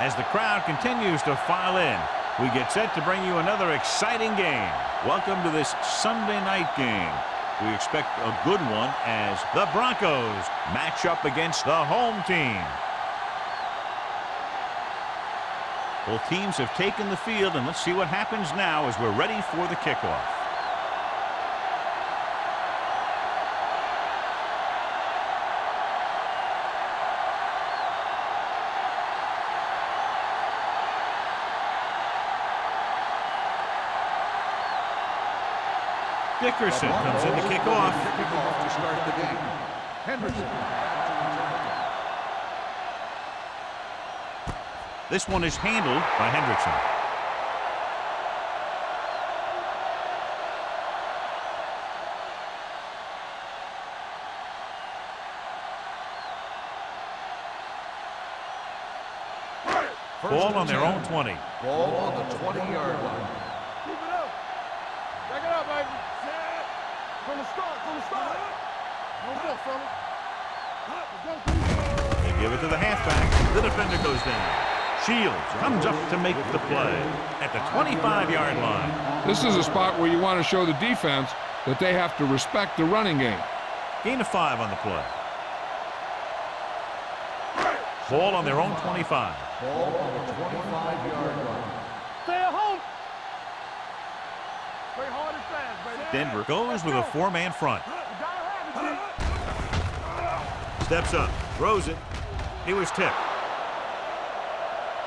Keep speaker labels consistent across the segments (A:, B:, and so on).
A: As the crowd continues to file in, we get set to bring you another exciting game. Welcome to this Sunday night game. We expect a good one as the Broncos match up against the home team. Both teams have taken the field, and let's see what happens now as we're ready for the kickoff. Dickerson comes in to kick off.
B: To start the game. Henderson.
A: This one is handled by Hendrickson. Ball on their own 20.
B: Ball on the 20-yard line.
C: Keep it up. Back it up, baby. From the start. No more, fella.
A: They give it to the halfback. The defender goes down. Shields comes up to make the play at the 25-yard line.
D: This is a spot where you want to show the defense that they have to respect the running game.
A: Gain of 5 on the play. Ball on their own 25.
B: Ball on the 25-yard line.
C: Stay at home. Play hard and fast, baby.
A: Denver goes with a 4-man front. Steps up, throws it. He was tipped.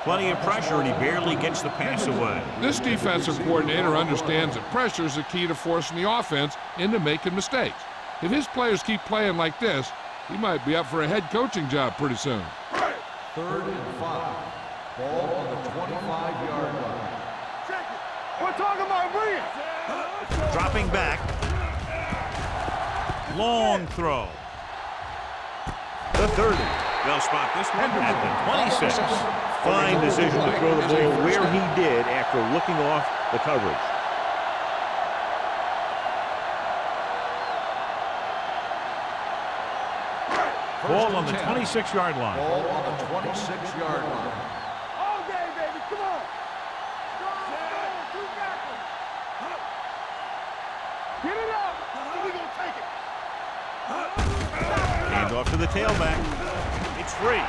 A: Plenty of pressure, and he barely gets the pass away.
D: This defensive coordinator understands that pressure is the key to forcing the offense into making mistakes. If his players keep playing like this, he might be up for a head coaching job pretty soon.
B: 3rd and 5. Ball on the 25-yard line.
C: Check it. We're talking about brilliant.
A: Dropping back. Long throw. The 30. They'll spot this one at the 26. Fine decision to throw the ball where he did after looking off the coverage. Ball on the 26-yard line.
B: Ball on the 26-yard line.
C: All day, baby. Come on. Go. Two backwards. Get it up. We're going to take it.
A: Hand off to the tailback. It's free.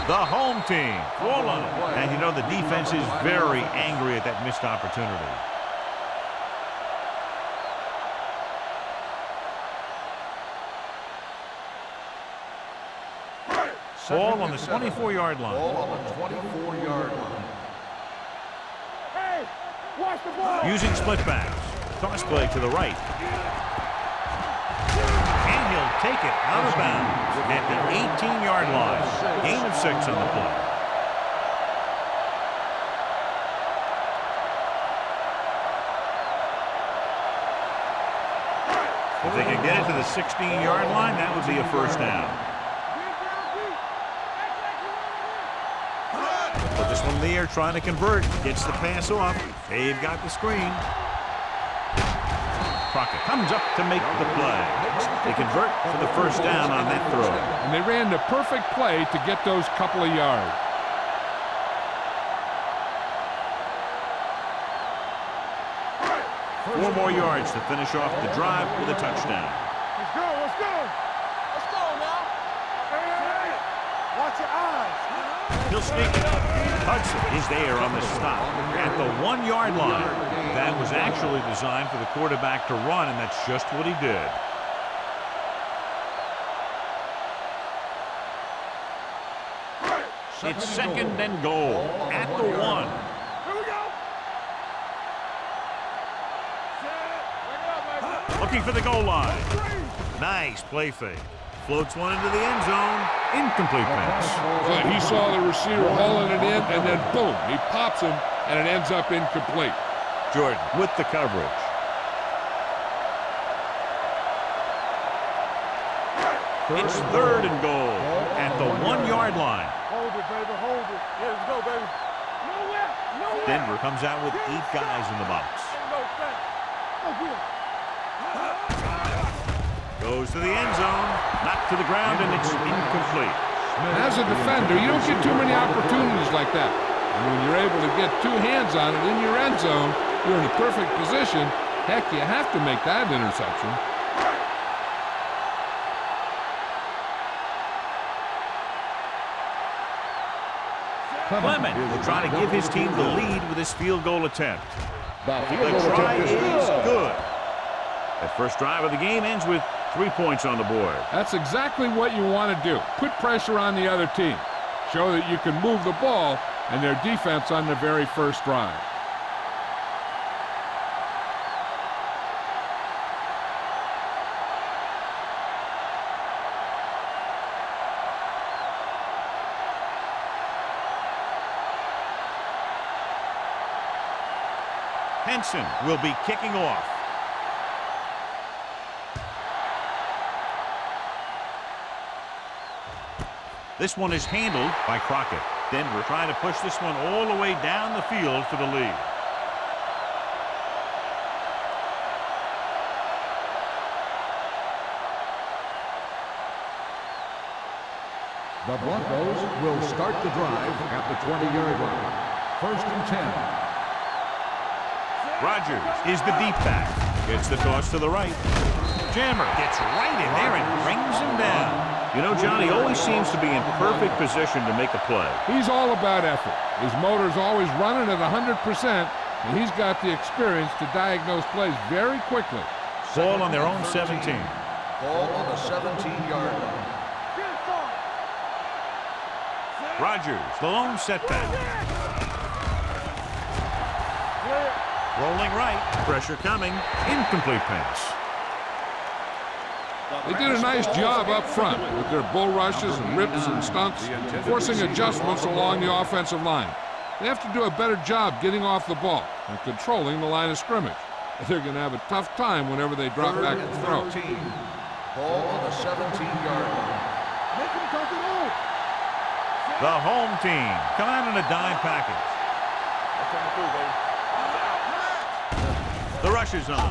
A: The home team. Ball on it. And you know the defense is very angry at that missed opportunity. Ball on the 24-yard line.
B: Ball on the 24-yard line.
C: Hey, watch the ball.
A: Using split backs. Toss play to the right. And he'll take it out of bounds at the 18-yard line. Gain of 6 on the play. If they can get it to the 16-yard line, that would be a first down. Put this one in the air, trying to convert. Gets the pass off. They've got the screen. Crockett comes up to make the play. They convert for the first down on that throw.
D: And they ran the perfect play to get those couple of yards.
A: Four more yards to finish off the drive with a touchdown.
C: Let's go. Let's go now. Hey. Watch your eyes.
A: He'll sneak it. Hudson is there on the stop at the 1-yard line. That was actually designed for the quarterback to run, and that's just what he did. It's 2nd and goal at the 1.
C: Here we go.
A: Looking for the goal line. Nice play fake. Floats one into the end zone. Incomplete pass.
D: He saw the receiver hauling it in, and then boom, he pops him, and it ends up incomplete.
A: Jordan with the coverage. It's 3rd and goal at the 1-yard line.
C: Hold it, baby. Hold it. Yeah, let's go, baby. Nowhere.
A: Denver comes out with 8 guys in the box.
C: No thanks. Go get him.
A: Goes to the end zone, knocked to the ground, and it's incomplete.
D: As a defender, you don't get too many opportunities like that. And when you're able to get two hands on it in your end zone, you're in a perfect position. Heck, you have to make that interception.
A: Clement will try to give his team the lead with his field goal attempt.
C: The
A: The try is good. That first drive of the game ends with 3 points on the board.
D: That's exactly what you want to do. Put pressure on the other team. Show that you can move the ball and their defense on the very first drive.
A: Henson will be kicking off. This one is handled by Crockett. Denver trying to push this one all the way down the field for the lead.
B: The Broncos will start the drive at the 20-yard line. 1st and 10.
A: Rogers is the deep back. Gets the toss to the right. Jammer gets right in there and brings him down. You know, Johnny always seems to be in perfect position to make a play.
D: He's all about effort. His motor's always running at 100%, and he's got the experience to diagnose plays very quickly.
A: Ball on their own 17.
B: Ball on the 17-yard line.
A: Rogers, the lone setback. Rolling right. Pressure coming. Incomplete pass.
D: They did a nice job up front with their bull rushes and rips and stunts, forcing adjustments along the offensive line. They have to do a better job getting off the ball and controlling the line of scrimmage. They're going to have a tough time whenever they drop back to throw.
B: Ball on the 17-yard line.
A: The home team come out in a dime package. The rush is on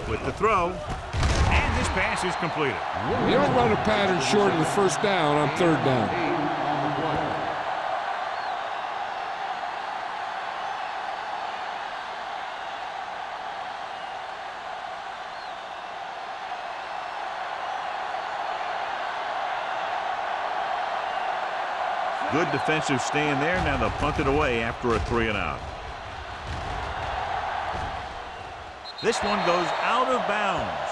A: with the throw, and this pass is completed.
D: You don't run a pattern short of the first down on 3rd down.
A: Good defensive stand there. Now they'll punt it away after a 3-and-out. This one goes out of bounds.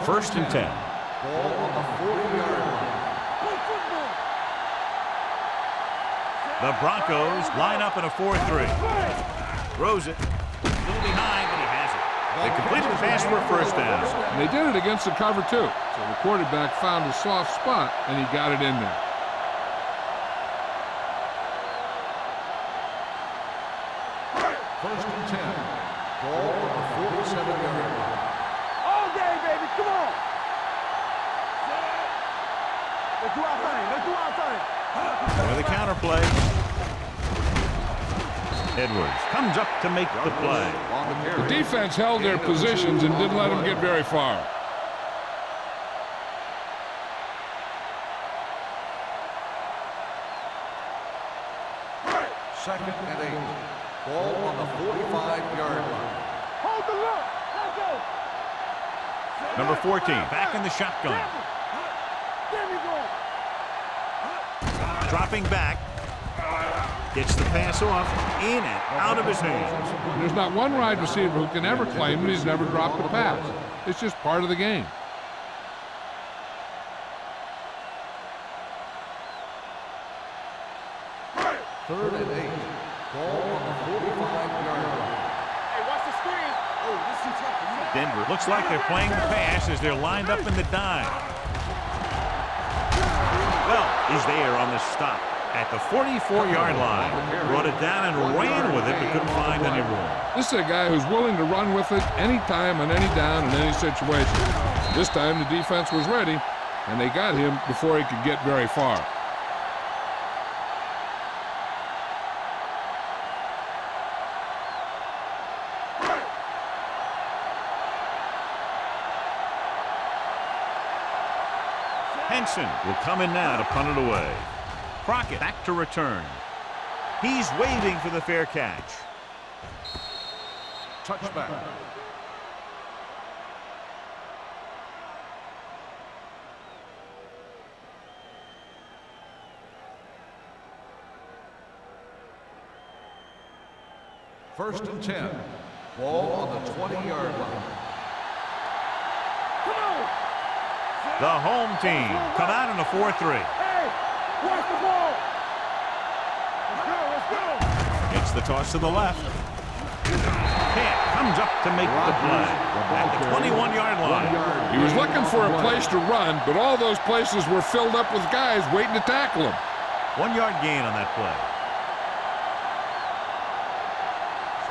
A: First and 10.
B: Ball on the 40-yard line.
A: The Broncos line up in a 4-3. Throws it. A little behind, but he has it. They completed the pass for a first down.
D: And they did it against the cover, too. So the quarterback found a soft spot, and he got it in there.
B: First and 10. Ball on the 47-yard line.
C: All day, baby. Come on. Let's do our thing. Let's do our thing.
A: With a counter play. Edwards comes up to make the play.
D: The defense held their positions and didn't let them get very far.
B: Second and 8. Ball on the 45-yard line.
C: Hold the look. Let's go.
A: Number 14 back in the shotgun.
C: There we go.
A: Dropping back. Gets the pass off, in and out of his hands.
D: There's not one wide receiver who can ever claim that he's never dropped a pass. It's just part of the game.
B: Third and 8. Ball on the 45-yard line.
C: Hey, watch the screen. Oh, this is tough.
A: Denver looks like they're playing the pass as they're lined up in the dime. Well, he's there on the stop at the 44-yard line. Brought it down and ran with it, but couldn't find any room.
D: This is a guy who's willing to run with it anytime, on any down, in any situation. This time the defense was ready, and they got him before he could get very far.
A: Jensen will come in now to punt it away. Crockett back to return. He's waving for the fair catch.
B: Touchback. First and 10. Ball on the 20-yard line.
C: Come on.
A: The home team come out in a 4-3.
C: Hey, watch the ball. Let's go, let's go.
A: It's the toss to the left. Camp comes up to make the play at the 21-yard line.
D: He was looking for a place to run, but all those places were filled up with guys waiting to tackle him.
A: 1 yard gain on that play.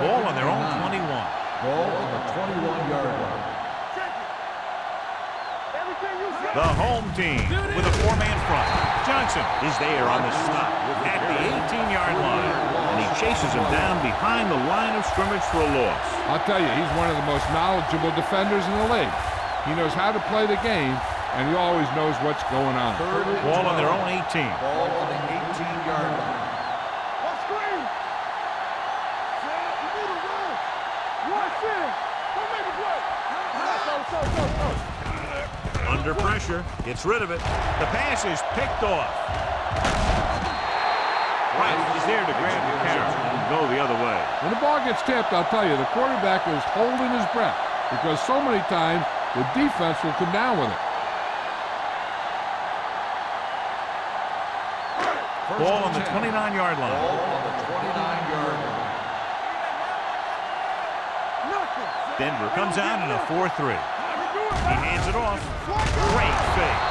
A: Ball on their own 21.
B: Ball on the 21-yard line.
C: Everything you say.
A: The home team with a 4-man front. Johnson is there on the stop at the 18-yard line, and he chases him down behind the line of scrimmage for a loss.
D: I'll tell you, he's one of the most knowledgeable defenders in the league. He knows how to play the game, and he always knows what's going on.
A: Ball on their own 18.
B: Ball on the 18-yard line.
C: Let's screen. You need to run. Rush in. Don't make a play. Go.
A: Under pressure, gets rid of it. The pass is picked off. Price is there to grab the carry and go the other way.
D: When the ball gets tipped, I'll tell you, the quarterback is holding his breath because so many times the defense will come down with it.
A: Ball on the 29-yard line.
B: Ball on the 29-yard line.
A: Denver comes out in a 4-3. He hands it off. Great fake.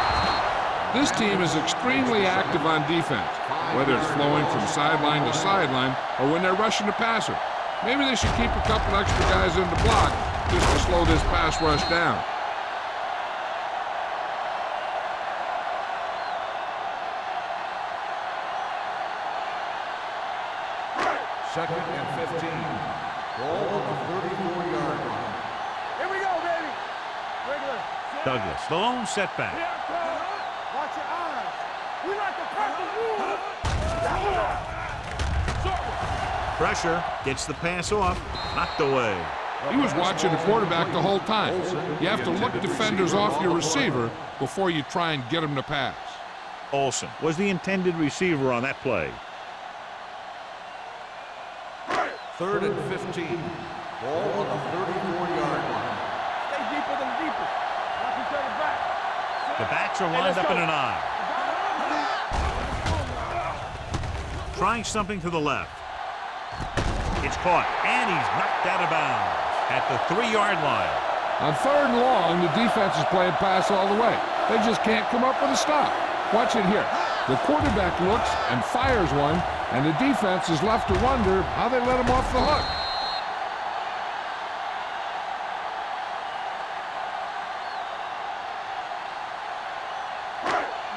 D: This team is extremely active on defense, whether it's flowing from sideline to sideline or when they're rushing the passer. Maybe they should keep a couple extra guys in the block just to slow this pass rush down.
B: Second and 15. Ball on the 34-yard line.
C: Here we go, baby. Regular.
A: Douglas, the lone setback.
C: Here I come. Watch your eyes. We like to press the rule.
A: Pressure, gets the pass off, knocked away.
D: He was watching the quarterback the whole time. You have to look defenders off your receiver before you try and get him to pass.
A: Olsen was the intended receiver on that play.
B: Third and 15. Ball on the 34-yard line.
C: Stay deeper than deepest. Watch each other back.
A: The backs are lined up in an eye. Trying something to the left. It's caught, and he's knocked out of bounds at the 3-yard line.
D: On 3rd and long, the defense is playing pass all the way. They just can't come up with a stop. Watch it here. The quarterback looks and fires one, and the defense is left to wonder how they let him off the hook.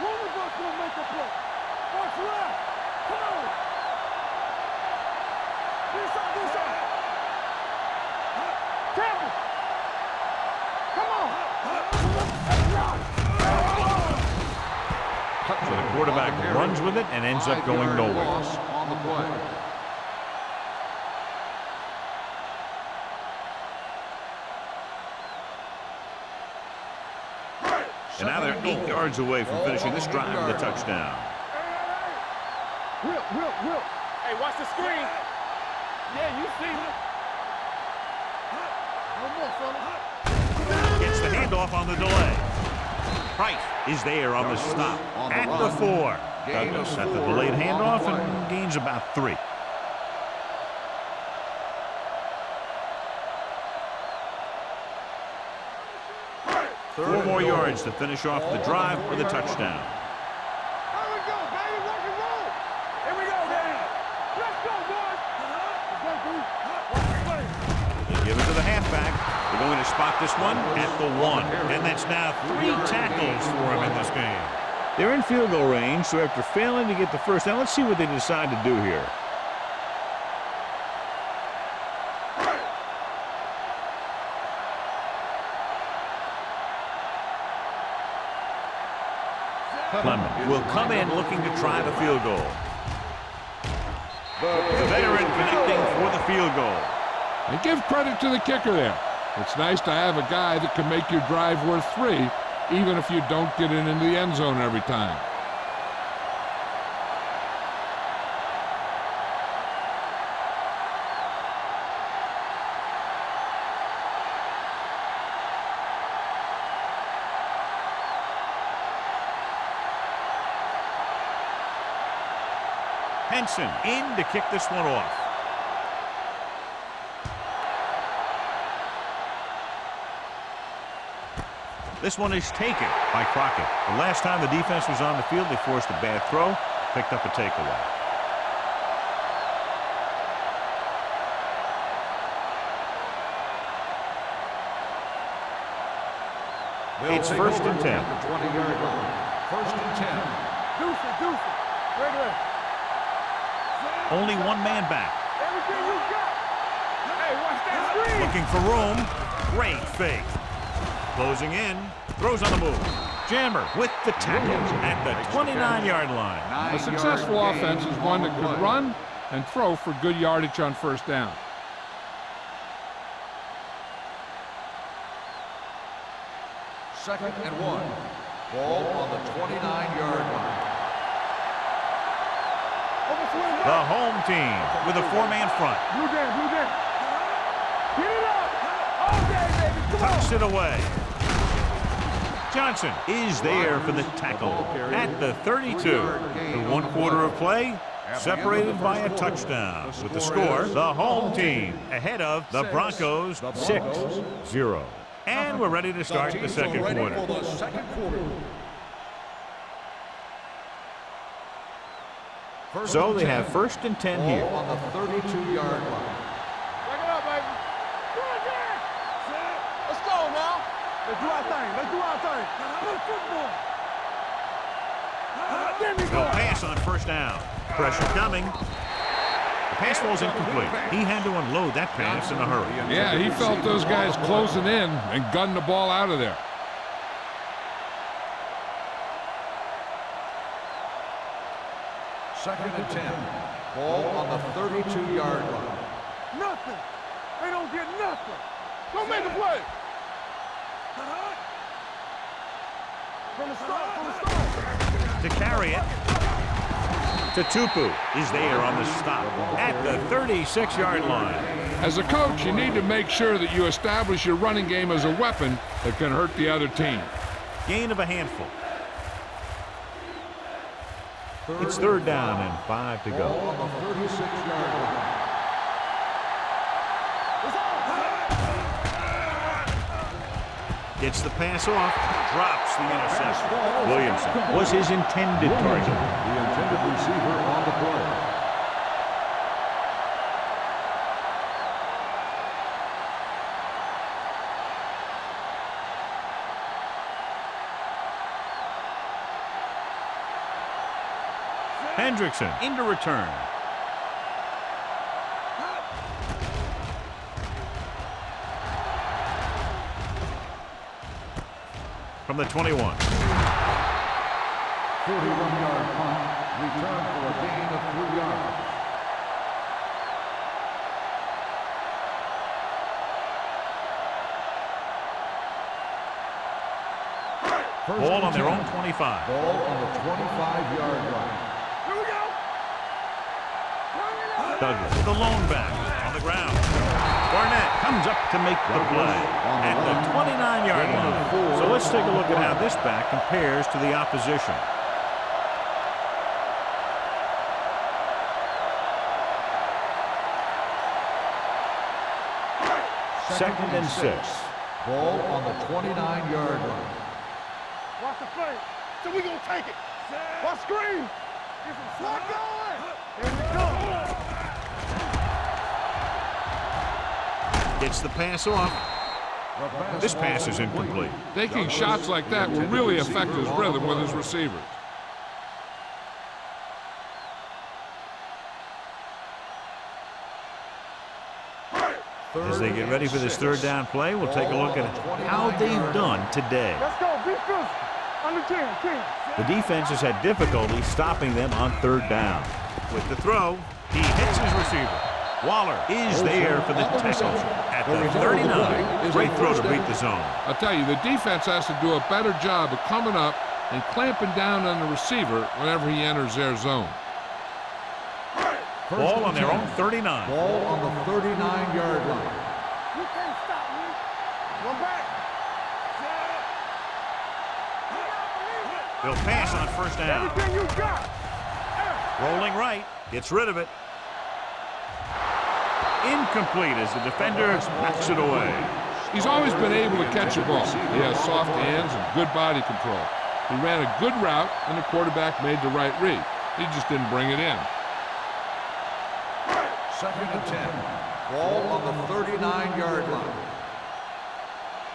C: One of us will make a play. Watch left. Come on. This side. Campbell. Come on.
A: So the quarterback runs with it and ends up going nowhere.
B: Loss on the play.
A: And now they're 8 yards away from finishing this drive with a touchdown.
C: Will. Hey, watch the screen. Yeah, you see me. No more, fella.
A: Gets the handoff on the delay. Price is there on the stop at the 4. Douglas at the delayed handoff and gains about 3. Four more yards to finish off the drive with a touchdown.
C: Here we go, baby. Rock and roll. Here we go, baby. Let's go, boys. Let's go, dude. Watch the play.
A: They give it to the halfback. They're going to spot this one at the 1. And that's now 3 tackles for him in this game. They're in field goal range, so after failing to get the first down, let's see what they decide to do here. Clement will come in looking to try the field goal. The veteran connecting for the field goal.
D: And give credit to the kicker there. It's nice to have a guy that can make your drive worth 3, even if you don't get it into the end zone every time.
A: Henson in to kick this one off. This one is taken by Crockett. The last time the defense was on the field, they forced a bad throw, picked up a takeaway. It's first and 10.
B: 20-yard line. First and 10.
C: Deuce it. Right there.
A: Only one man back.
C: Everything you got. Hey, watch that screen.
A: Looking for room. Great fake. Closing in. Throws on the move. Jammer with the tackle at the 29-yard line.
D: A successful offense is one that could run and throw for good yardage on first down.
B: Second and 1. Ball on the 29-yard line.
A: The home team with a 4-man front.
C: Blue jam. Get it up. All day, baby. Come on.
A: Tucks it away. Johnson is there for the tackle at the 32. The 1 quarter of play separated by a touchdown. With the score, the home team ahead of the Broncos 6-0. And we're ready to start the second quarter. So they have first and 10 here.
B: On the 32-yard line.
C: Back it up, baby. Let's go now. Let's do our thing. Good football. There we
A: No
C: go.
A: pass on first down. Pressure coming. The pass falls incomplete. He had to unload that pass in a hurry.
D: Yeah, he felt those guys closing in and gunned the ball out of there.
B: Second and 10. Ball on the 32-yard line.
C: Nothing. They don't get nothing. Don't make a play. From the start.
A: To carry it. Tupu is there on the stop at the 36-yard line.
D: As a coach, you need to make sure that you establish your running game as a weapon that can hurt the other team.
A: Gain of a handful. It's third down and 5 to go.
B: Ball on the 36-yard line.
A: Gets the pass off, drops the interception. Williamson was his intended target.
B: The intended receiver on the play.
A: Hendrickson into return. From the 21.
B: 41-yard punt. Return for a gain of 3 yards.
A: Ball on their own 25.
B: Ball on the 25-yard line.
C: Here we go.
A: Douglas, the lone back on the ground. Barnett comes up to make the play at the 29-yard line. So let's take a look at how this back compares to the opposition. Second and 6.
B: Ball on the 29-yard line.
C: Watch the play. So we gonna take it. Watch screen. Get some slot going. Here we go.
A: Gets the pass off. This pass is incomplete.
D: Taking shots like that will really affect his rhythm with his receivers.
A: As they get ready for this third down play, we'll take a look at how they've done today.
C: Let's go. Be physical. Under 10, 10.
A: The defense has had difficulty stopping them on third down. With the throw, he hits his receiver. Waller is there for the tackle at the 39. Great throw to beat the zone.
D: I'll tell you, the defense has to do a better job of coming up and clamping down on the receiver whenever he enters their zone.
A: Ball on their own 39.
B: Ball on the 39-yard line.
C: You can't stop me. Run back.
A: They'll pass on first down.
C: Everything you got.
A: Rolling right. Gets rid of it. Incomplete as the defender knocks it away.
D: He's always been able to catch a ball. He has soft hands and good body control. He ran a good route, and the quarterback made the right read. He just didn't bring it in.
B: 2nd and 10. Ball on the 39-yard line.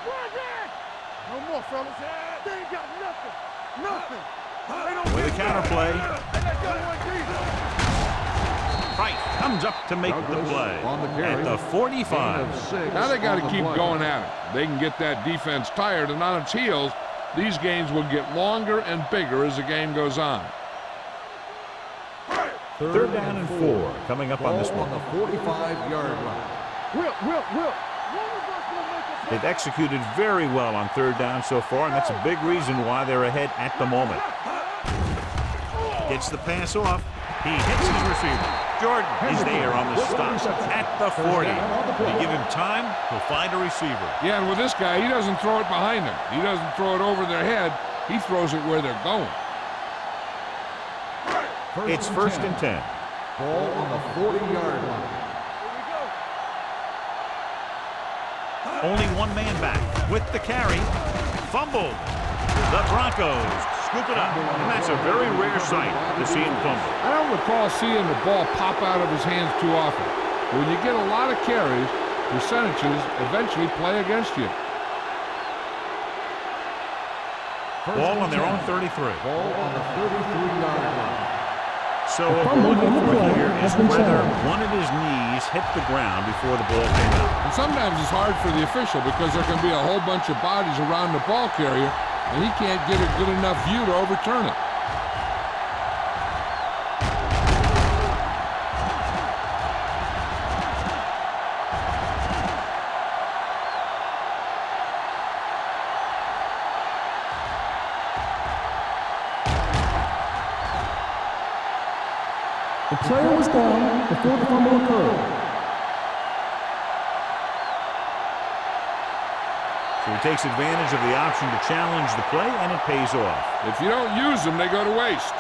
C: Run back. No more, fellas. They ain't got nothing. Nothing. They don't
A: With a
C: get
A: counter play,
C: They let go one deep.
A: Price comes up to make the play
B: on the carry.
A: at the 45.
D: Now they got to keep going at it. They can get that defense tired and on its heels. These games will get longer and bigger as the game goes on.
A: Third down and 4 coming up on this
B: Ball
A: one.
B: on the 45-yard line.
C: Will.
A: They've executed very well on third down so far, and that's a big reason why they're ahead at the moment. Gets the pass off. He hits his receiver. Jordan is there on the stop at the 40. If you give him time, he'll find a receiver.
D: Yeah, and with this guy, he doesn't throw it behind them. He doesn't throw it over their head. He throws it where they're going.
A: It's first and 10.
B: Ball on the 40-yard line.
A: Only one man back with the carry. Fumbled. The Broncos scoop it up, and that's a very rare sight to see him fumble.
D: I don't recall seeing the ball pop out of his hands too often. But when you get a lot of carries, percentages eventually play against you.
A: Ball on their own 33.
B: Ball on the 33-yard line.
A: So what we're looking for here is whether one of his knees hit the ground before the ball came out.
D: And sometimes it's hard for the official because there can be a whole bunch of bodies around the ball carrier, and he can't get a good enough view to overturn it.
E: The player was down before the fumble occurred.
A: So he takes advantage of the option to challenge the play, and it pays off.
D: If you don't use them, they go to waste.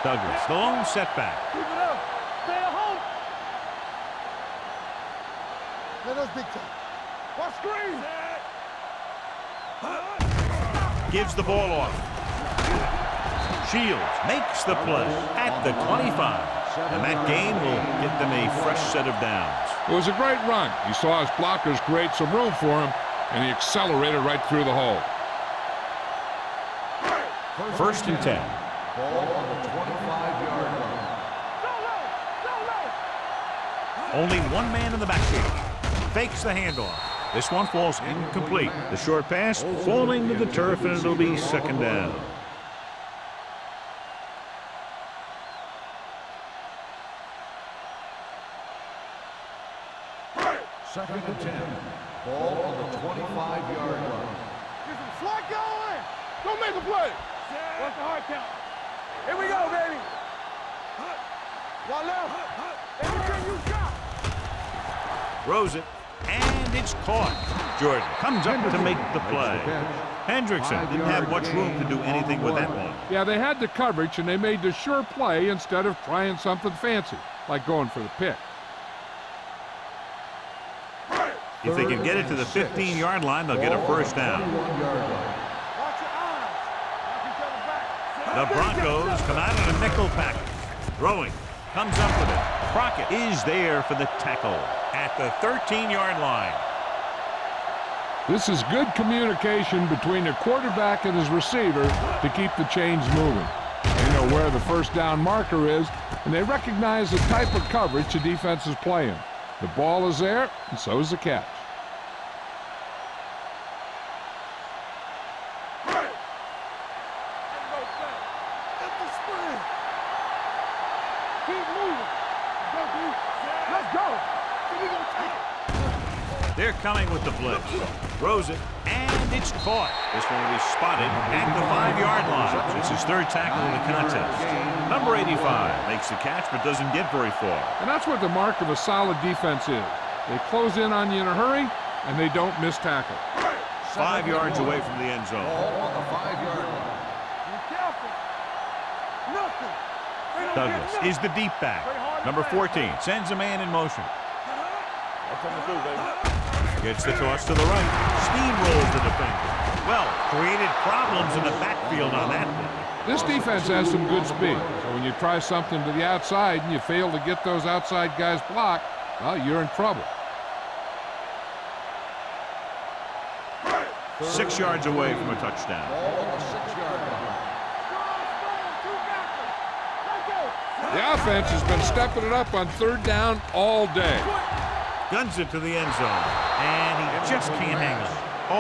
A: Douglas, the lone setback.
C: Keep it up. Stay at home. Let us big time. Watch screen.
A: Gives the ball off. Shields makes the play at the 25. And that gain will get them a fresh set of downs.
D: It was a great run. He saw his blockers create some room for him, and he accelerated right through the hole.
A: First and 10.
B: Ball on the 25-yard line.
A: Only one man in the backfield. Fakes the handoff. This one falls incomplete. The short pass falling to the turf, and it'll be second down.
B: Second and 10. Ball on the 25-yard line.
C: Get some slot going. Don't make a play. What's the hard count? Here we go, baby. One left. Everything you got.
A: Throws it, and it's caught. Jordan comes up to make the play. Hendrickson didn't have much room to do anything with that one.
D: Yeah, they had the coverage, and they made the sure play instead of trying something fancy, like going for the pick.
A: If they can get it to the 15-yard line, they'll get a first down.
C: Watch your eyes. Knock each other back.
A: The Broncos come out in a nickel package. Throwing. Comes up with it. Crockett is there for the tackle at the 13-yard line.
D: This is good communication between the quarterback and his receiver to keep the chains moving. They know where the first down marker is, and they recognize the type of coverage the defense is playing. The ball is there, and so is the catch.
C: Go. So we gonna take it.
A: They're coming with the blitz. Throws it, and it's caught. This one will be spotted at the 5-yard line. It's his third tackle in the contest. Number 85 makes the catch but doesn't get very far.
D: And that's what the mark of a solid defense is. They close in on you in a hurry, and they don't miss tackle.
A: 5 yards away from the end zone.
B: Ball on the 5-yard line.
C: Be careful. Nothing. They don't
A: Douglas
C: get nothing.
A: is the deep back. Number 14 sends a man in motion.
C: That's what we do, baby.
A: Gets the toss to the right. Steamrolls the defender. Well, created problems in the backfield on that one.
D: This defense has some good speed, so when you try something to the outside and you fail to get those outside guys blocked, well, you're in trouble.
A: 6 yards away from a touchdown.
B: Ball on the 6-yard line.
D: The offense has been stepping it up on 3rd down all day.
A: Guns it to the end zone, and he just can't hang on.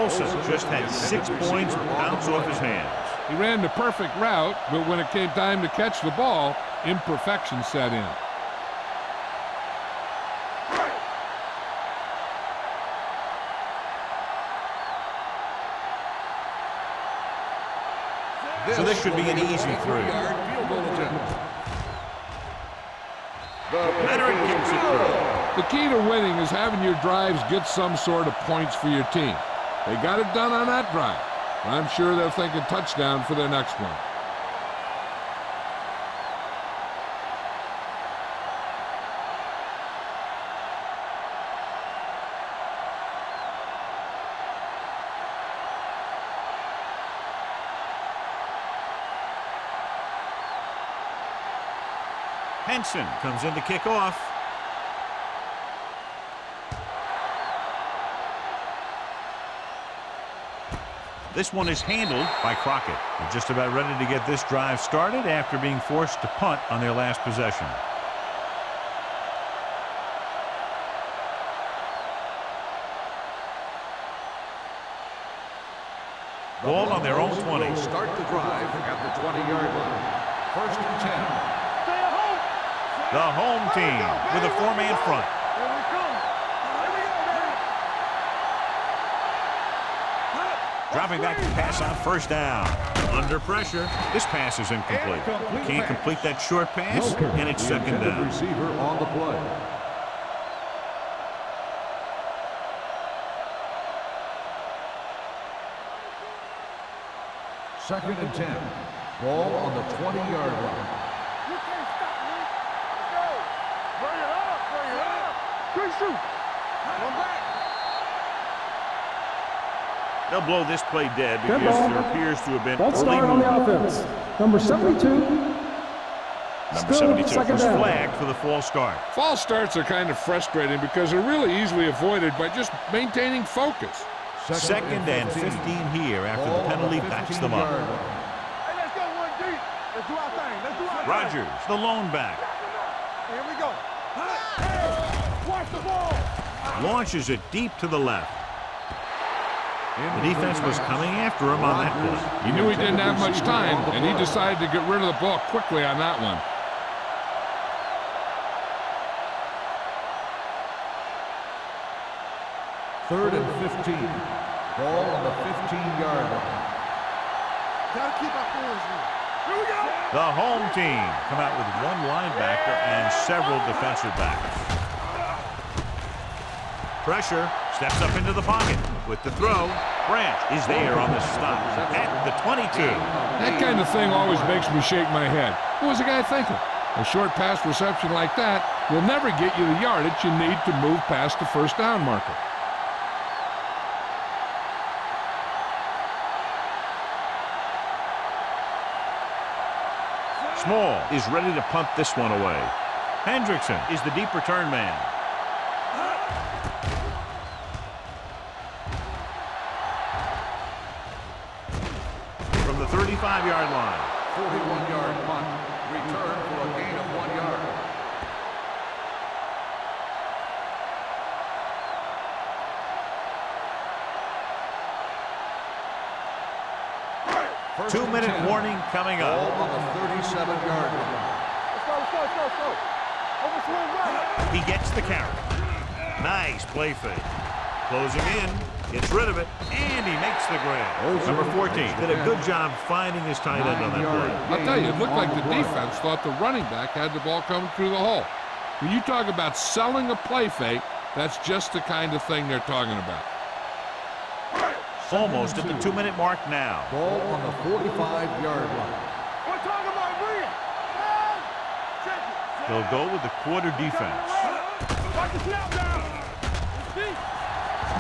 A: Olsen just had 6 points bounce off his hands.
D: He ran the perfect route, but when it came time to catch the ball, imperfection set in.
A: So this should be an easy
B: 3-yard field goal attempt.
A: Leonard kicks it through.
D: The key to winning is having your drives get some sort of points for your team. They got it done on that drive. I'm sure they're thinking touchdown for their next one.
A: Henson comes in to kick off. This one is handled by Crockett. They're just about ready to get this drive started after being forced to punt on their last possession. Ball on their own 20.
B: Will start the drive at the 20-yard line. 1st and 10.
C: Stay at home.
A: The home team with a 4-man front.
C: Here we come. Here we go, baby.
A: Dropping back to pass on 1st down. Under pressure. This pass is incomplete. Can't complete that short pass, and it's 2nd down.
B: Receiver on the play. Second and 10. Ball on the 20-yard line.
C: You can't stop me. Let's go. Bring it up. Bring it up. Quick shoot. Come back.
A: They'll blow this play dead
E: Dead
A: because
E: ball.
A: there appears to have been
E: False
A: early
E: start on the
A: movement.
E: offense. Number 72.
A: Number
E: Still
A: 72
E: second
A: was
E: down.
A: flagged for the false start.
D: False starts are kind of frustrating because they're really easily avoided by just maintaining focus.
A: Second and 15 here after the penalty backs them up.
C: Hey, let's go one deep. Let's do our thing. Let's do our thing.
A: Rogers, the lone back,
C: Here we go. Hey, watch the ball.
A: launches it deep to the left. The defense was coming after him on that play.
D: He knew he didn't have much time, and he decided to get rid of the ball quickly on that one.
B: Third and 15. Ball on the 15-yard line.
C: Gotta keep our fingers in. Here we go.
A: The home team come out with 1 linebacker and several defensive backs. Pressure, steps up into the pocket. With the throw, Branch is there on the stop at the 22.
D: That kind of thing always makes me shake my head. What was the guy thinking? A short pass reception like that will never get you the yardage you need to move past the 1st down marker.
A: Small is ready to punt this one away. Hendrickson is the deep return man. From the 35-yard line.
B: 41-yard punt. Return for a gain of 1 yard. First and
A: 2-minute
B: 10.
A: warning coming
B: Ball
A: up.
B: on the 37-yard line.
C: Let's go. Let's go. Let's go. Let's go. Overswing right.
A: He gets the carry. Nice play fake. Closing in, gets rid of it, and he makes the grab. Number 14 did a good job finding his tight end on that play.
D: I'll tell you, it looked like the defense thought the running back had the ball coming through the hole. When you talk about selling a play fake, that's just the kind of thing they're talking about.
A: Almost at the 2-minute mark now.
B: Ball on the 45-yard line.
C: We're talking about Rhea. Check it.
A: They'll go with the quarter defense.
C: Watch the snap down.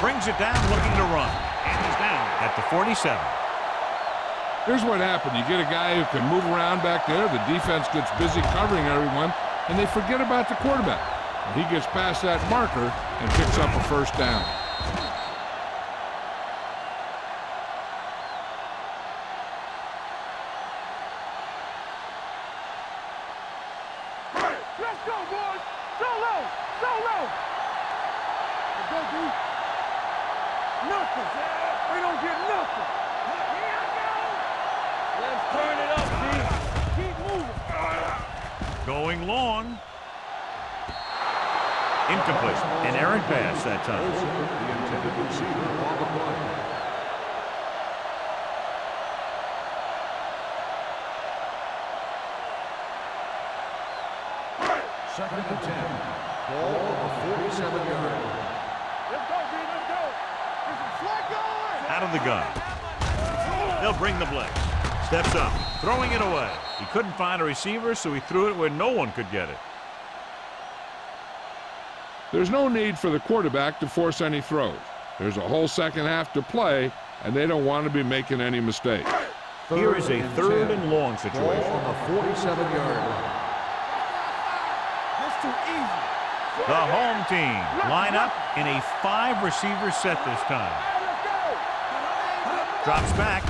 A: Brings it down, looking to run. And he's down at the 47.
D: Here's what happened. You get a guy who can move around back there. The defense gets busy covering everyone, and they forget about the quarterback. And he gets past that marker and picks up a first down.
C: Let's go, boys. Solo. Solo. Let's go, D. Nothing. We don't get nothing. Here I go. Let's turn it up, D. Keep moving.
A: Going long. Incomplete. An errant pass that time.
B: The intended receiver on the play. Second and 10. Ball on the 47-yard line.
C: Let's go, D. Let's go. This is flag going.
A: Out of the gun. They'll bring the blitz. Steps up, throwing it away. He couldn't find a receiver, so he threw it where no one could get it.
D: There's no need for the quarterback to force any throws. There's a whole second half to play, and they don't want to be making any mistakes.
A: Here is a third and long
B: Ball
A: situation.
B: on the 47-yard line.
C: That's too easy.
A: The home team line up in a 5-receiver set this time.
C: Let's go.
A: Drops back.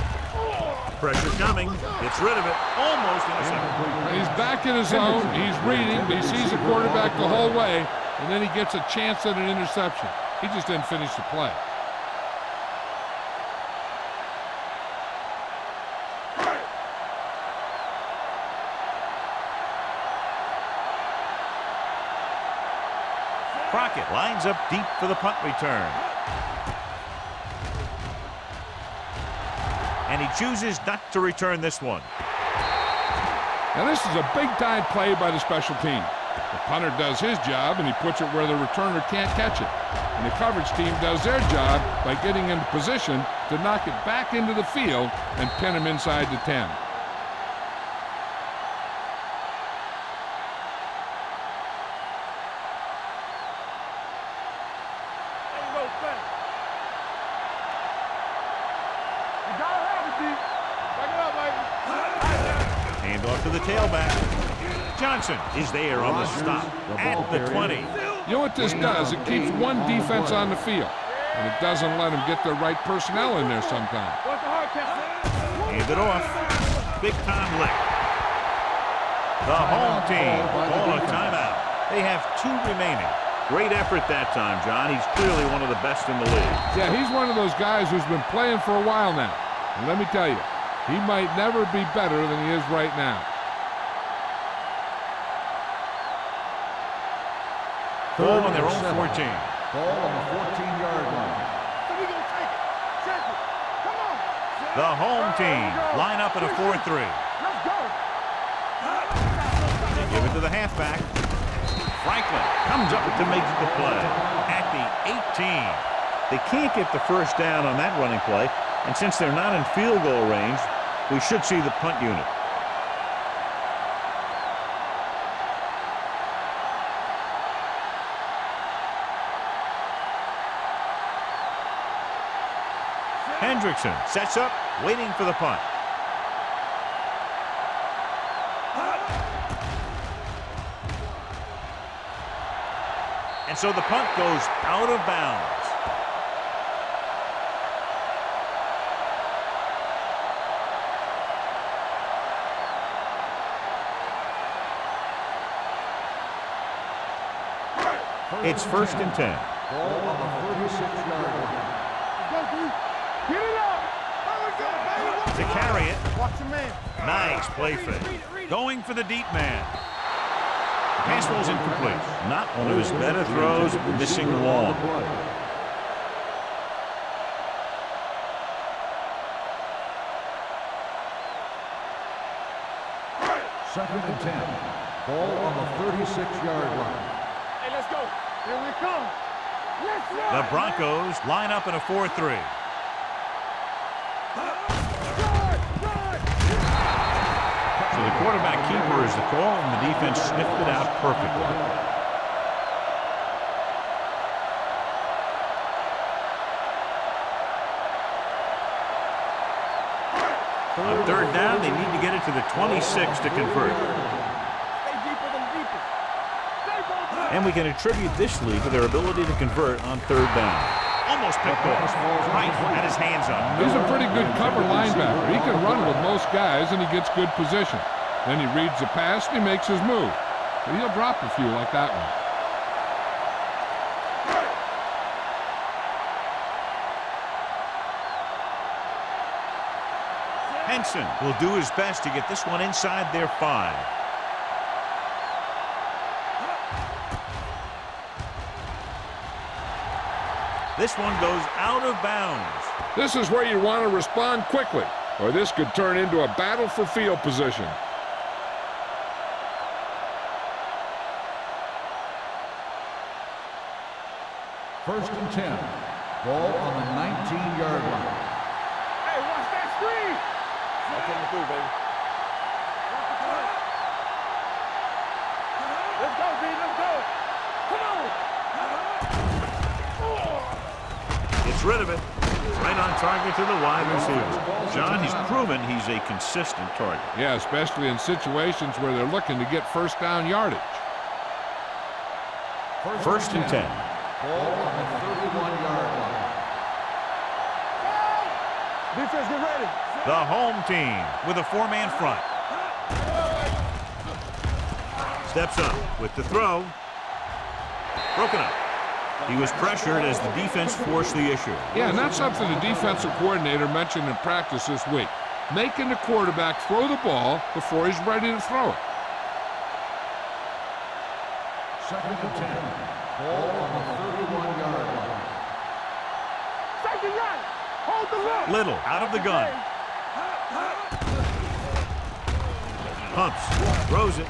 A: Pressure coming. Gets rid of it. Almost intercepted.
D: He's back in his zone. He's reading. He sees the quarterback the whole way, and then he gets a chance at an interception. He just didn't finish the play.
A: Crockett lines up deep for the punt return. And he chooses not to return this one.
D: Now this is a big-time play by the special team. The punter does his job, and he puts it where the returner can't catch it. And the coverage team does their job by getting into position to knock it back into the field and pin him inside the 10.
A: Hand off to the tailback. Johnson is there on the stop at the 20.
D: You know what this does? It keeps one defense on the field, and it doesn't let them get the right personnel in there sometimes.
C: What's the hard count?
A: Hand it off. Big time lick. The home team call a timeout. They have 2 remaining. Great effort that time, John. He's clearly one of the best in the league.
D: Yeah, he's one of those guys who's been playing for a while now. And let me tell you, he might never be better than he is right now.
A: Ball on their own 14.
B: Ball on the 14-yard line.
C: So we gonna take it. Check it. Come on.
A: The home team line up at a 4-3.
C: Let's go.
A: They give it to the halfback. Franklin comes up to make the play at the 18. They can't get the first down on that running play, and since they're not in field goal range, we should see the punt unit. Hendrickson sets up, waiting for the punt. And so the punt goes out of bounds. It's 1st and 10.
B: Ball on the 36-yard line.
C: Let's go, D. Get it up.
A: To carry it.
C: Watch your man.
A: Nice play fake. Going for the deep man. Pass was incomplete. Not one of his better throws, missing long.
B: Second and 10. Ball on the 36-yard line.
C: Hey, let's go. Here we come. Let's run.
A: The Broncos line up in a 4-3. So the quarterback keeper is the call, and the defense sniffed it out perfectly. On third down, they need to get it to the 26 to convert.
C: Stay deeper than deeper. Stay deeper.
A: And we can attribute this lead to their ability to convert on third down. Almost picked off. Right, had his hands up.
D: He's a pretty good cover linebacker. He can run with most guys, and he gets good position. Then he reads the pass, and he makes his move. But he'll drop a few like that one.
A: Henson will do his best to get this one inside their 5. This one goes out of bounds.
D: This is where you want to respond quickly, or this could turn into a battle for field position.
B: First and 10. Ball on the 19-yard line.
C: Hey, watch that screen.
F: That's coming through, baby.
C: Let's go, B. Let's go. Come on.
A: Gets rid of it. Right on target to the wide receiver. John, he's proven he's a consistent target.
D: Yeah, especially in situations where they're looking to get first down yardage.
A: First and 10.
B: Ball on the 31-yard line.
C: Defense, get ready.
A: The home team with a 4-man front. Steps up with the throw. Broken up. He was pressured as the defense forced the issue.
D: Yeah, and that's something the defensive coordinator mentioned in practice this week. Making the quarterback throw the ball before he's ready to throw it.
B: Second and 10. Ball on the 31-yard line.
C: Safety right. Hold the look.
A: Little out of the gun. Pumps. Throws it.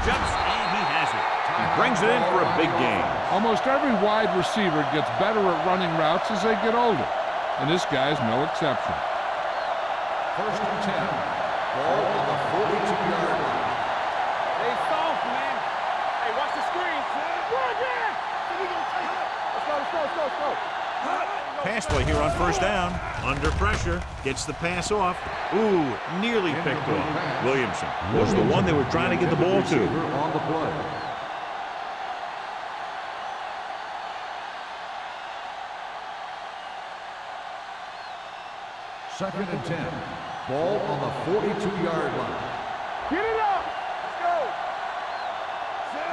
A: Jumps, and he has it. He brings it in for a big gain.
D: Almost every wide receiver gets better at running routes as they get older, and this guy's no exception.
B: First and 10. Ball on the 42-yard line.
C: Hey, soft, man. Hey, watch the screen. Run, yeah. Let's go.
A: Pass play here on first down. Under pressure. Gets the pass off. Ooh, nearly picked off. Williamson was the one they were trying to get the ball to.
B: On the play. Second and 10. Ball on the 42-yard line.
C: Get it up. Let's go.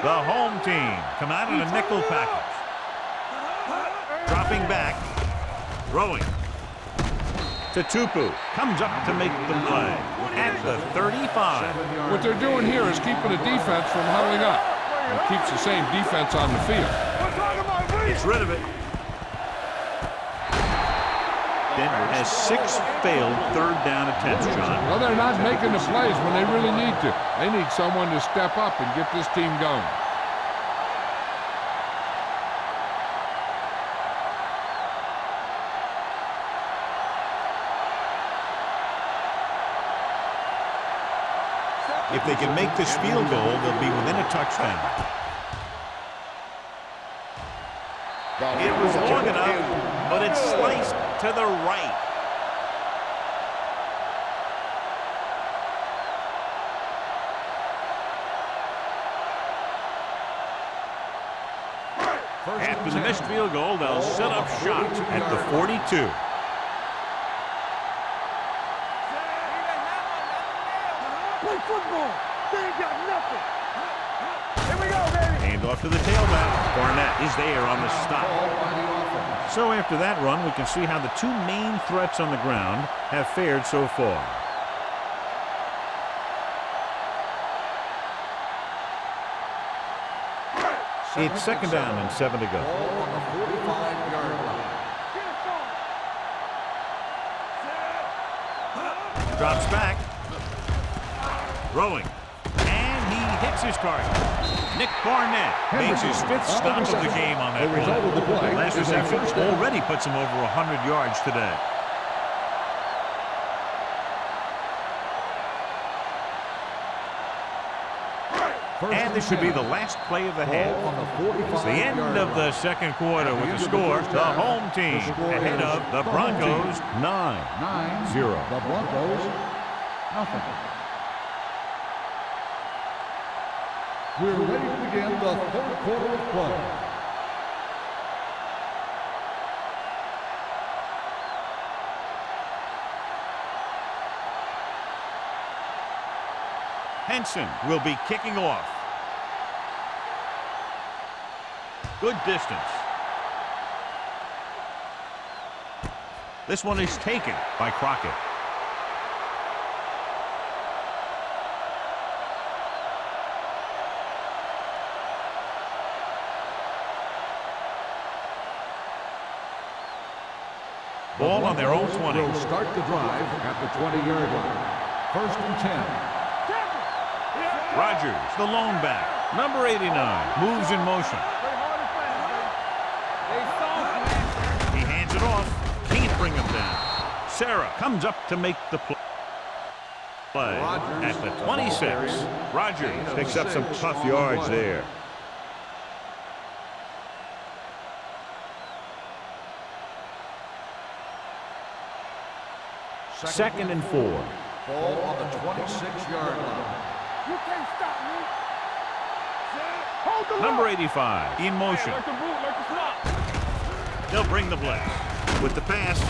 A: The home team come out in a nickel package. Dropping back. Throwing. To Tupu. Comes up to make the play. At the 35.
D: What they're doing here is keeping the defense from huddling up. And keeps the same defense on the field.
C: We're talking about me.
A: Gets rid of it. Denver has 6 failed third down attempts, John.
D: Well, they're not making the plays when they really need to. They need someone to step up and get this team going.
A: If they can make this field goal, they'll be within a touchdown. It was long enough, but it's sliced to the right. After the missed field goal, they'll set up shop at the 42.
C: Play football. They ain't got nothing. Here we go, baby.
A: Hand off to the tailback. Barnett is there on the stop. So after that run, we can see how the 2 main threats on the ground have fared so far. It's second down and 7 to go.
B: Ball on the 45-yard line.
A: Drops back. Throwing. And he hits his target. Nick Barnett makes his 5th stop of the game on that play. Last reception already puts him over 100 yards today. And this should be the last play of the half. It's the end of the second quarter with the score. The home team ahead of the Broncos 9-0.
B: The Broncos, nothing. We're ready to begin the third quarter of play.
A: Henson will be kicking off. Good distance. This one is taken by Crockett. Ball on their own 20.
B: Will start the drive at the 20-yard line. First and 10.
A: Rogers, the lone back. Number 89 moves in motion. He hands it off. Can't bring him down. Sarah comes up to make the play. At the 26. Rogers picks up some tough yards there. Second and 4.
B: Ball on the 26-yard line.
C: You can't stop me. Hold the
A: Number
C: line.
A: 85 in motion.
C: Like the boot, like the slot.
A: They'll bring the blitz. With the pass,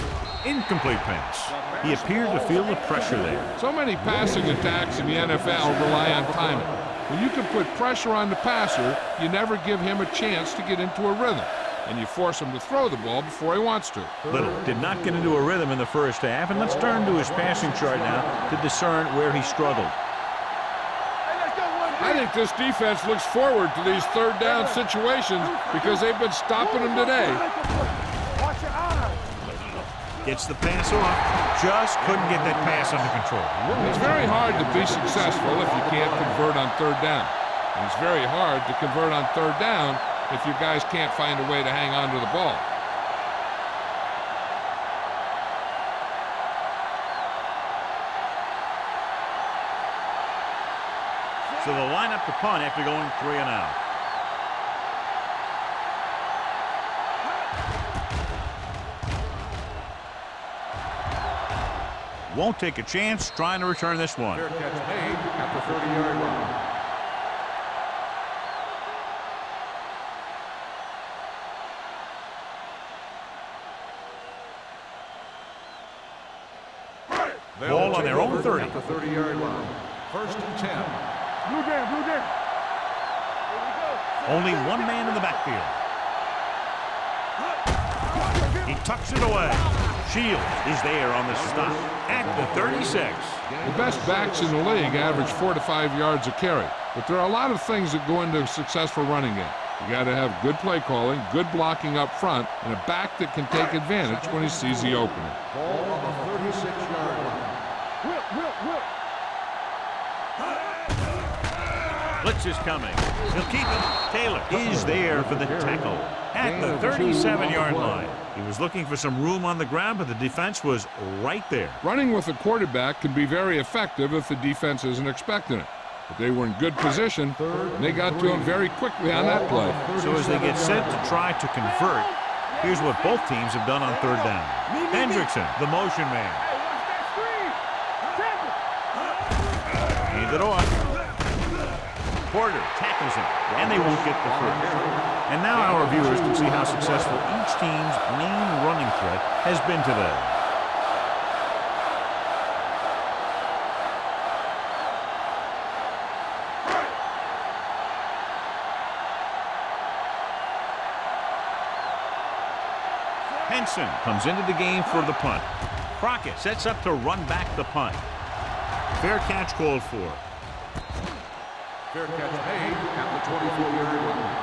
A: incomplete pass. He appeared to feel the pressure there.
D: So many passing attacks in the NFL rely on timing. When you can put pressure on the passer, you never give him a chance to get into a rhythm, and you force him to throw the ball before he wants to.
A: Little did not get into a rhythm in the first half, and let's turn to his passing chart now to discern where he struggled.
D: I think this defense looks forward to these third down situations because they've been stopping them today.
C: Watch your eyes.
A: Gets the pass off. Just couldn't get that pass under control.
D: It's very hard to be successful if you can't convert on third down. And it's very hard to convert on third down if your guys can't find a way to hang on to the ball.
A: So they'll line up the punt after going 3 and out. Won't take a chance trying to return this one.
B: Fair catch made at the 30-yard line.
A: Ball on their own 30.
B: At the 30-yard line. First and 10.
C: Blue down, blue down.
A: Only one man in the backfield. He tucks it away. Shields is there on the stop at the 36.
D: The best backs in the league average 4 to 5 yards a carry, but there are a lot of things that go into a successful running game. You got to have good play calling, good blocking up front, and a back that can take advantage when he sees the opening.
B: Ball on the 36-yard line.
C: Whip, whip, whip.
A: Blitz is coming. He'll keep it. Taylor is there for the tackle at the 37-yard line. He was looking for some room on the ground, but the defense was right there.
D: Running with a quarterback can be very effective if the defense isn't expecting it. But they were in good position, and they got to him very quickly on that play.
A: So as they get set to try to convert, here's what both teams have done on third down. Hendrickson, the motion man.
C: Hey, watch that screen.
A: Hand it off. Porter tackles him, and they won't get the first. And now our viewers can see how successful each team's main running threat has been today. Henson comes into the game for the punt. Crockett sets up to run back the punt. Fair catch called for.
B: Fair catch made at the 24-yard line.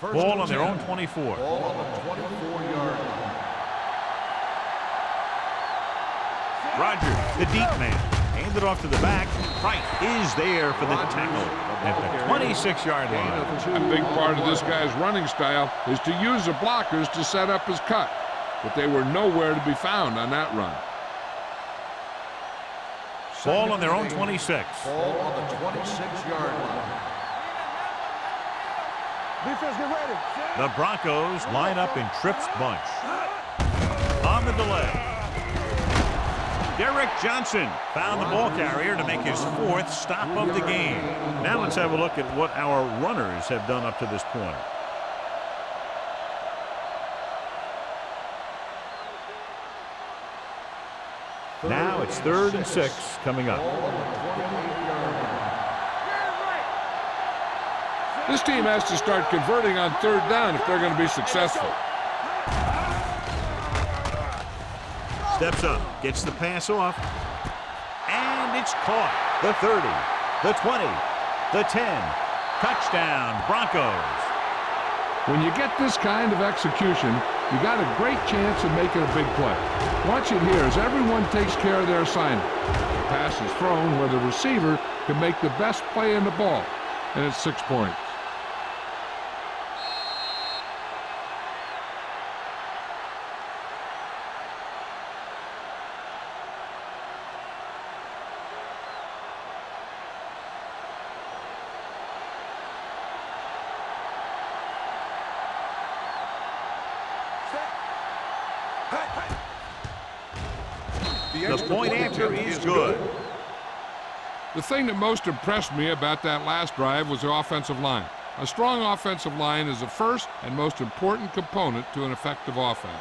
A: Ball on their own 24.
B: Ball on the 24-yard line.
A: Rogers, the deep man. Handed off to the back. Price is there for the tackle at the 26-yard line.
D: A big part of this guy's running style is to use the blockers to set up his cut, but they were nowhere to be found on that run.
A: Ball on their own 26.
B: Ball on the 26-yard line.
C: Defense, get ready.
A: The Broncos line up in trips bunch. On the delay. Derek Johnson found the ball carrier to make his 4th stop of the game. Now let's have a look at what our runners have done up to this point. Now it's 3rd and 6 coming up.
D: This team has to start converting on 3rd down if they're going to be successful.
A: Steps up, gets the pass off, and it's caught. The 30, the 20, the 10. Touchdown, Broncos.
D: When you get this kind of execution, you got a great chance of making a big play. Watch it here as everyone takes care of their assignment. The pass is thrown where the receiver can make the best play in the ball, and it's 6 points.
A: The point after is good.
D: The thing that most impressed me about that last drive was the offensive line. A strong offensive line is the first and most important component to an effective offense.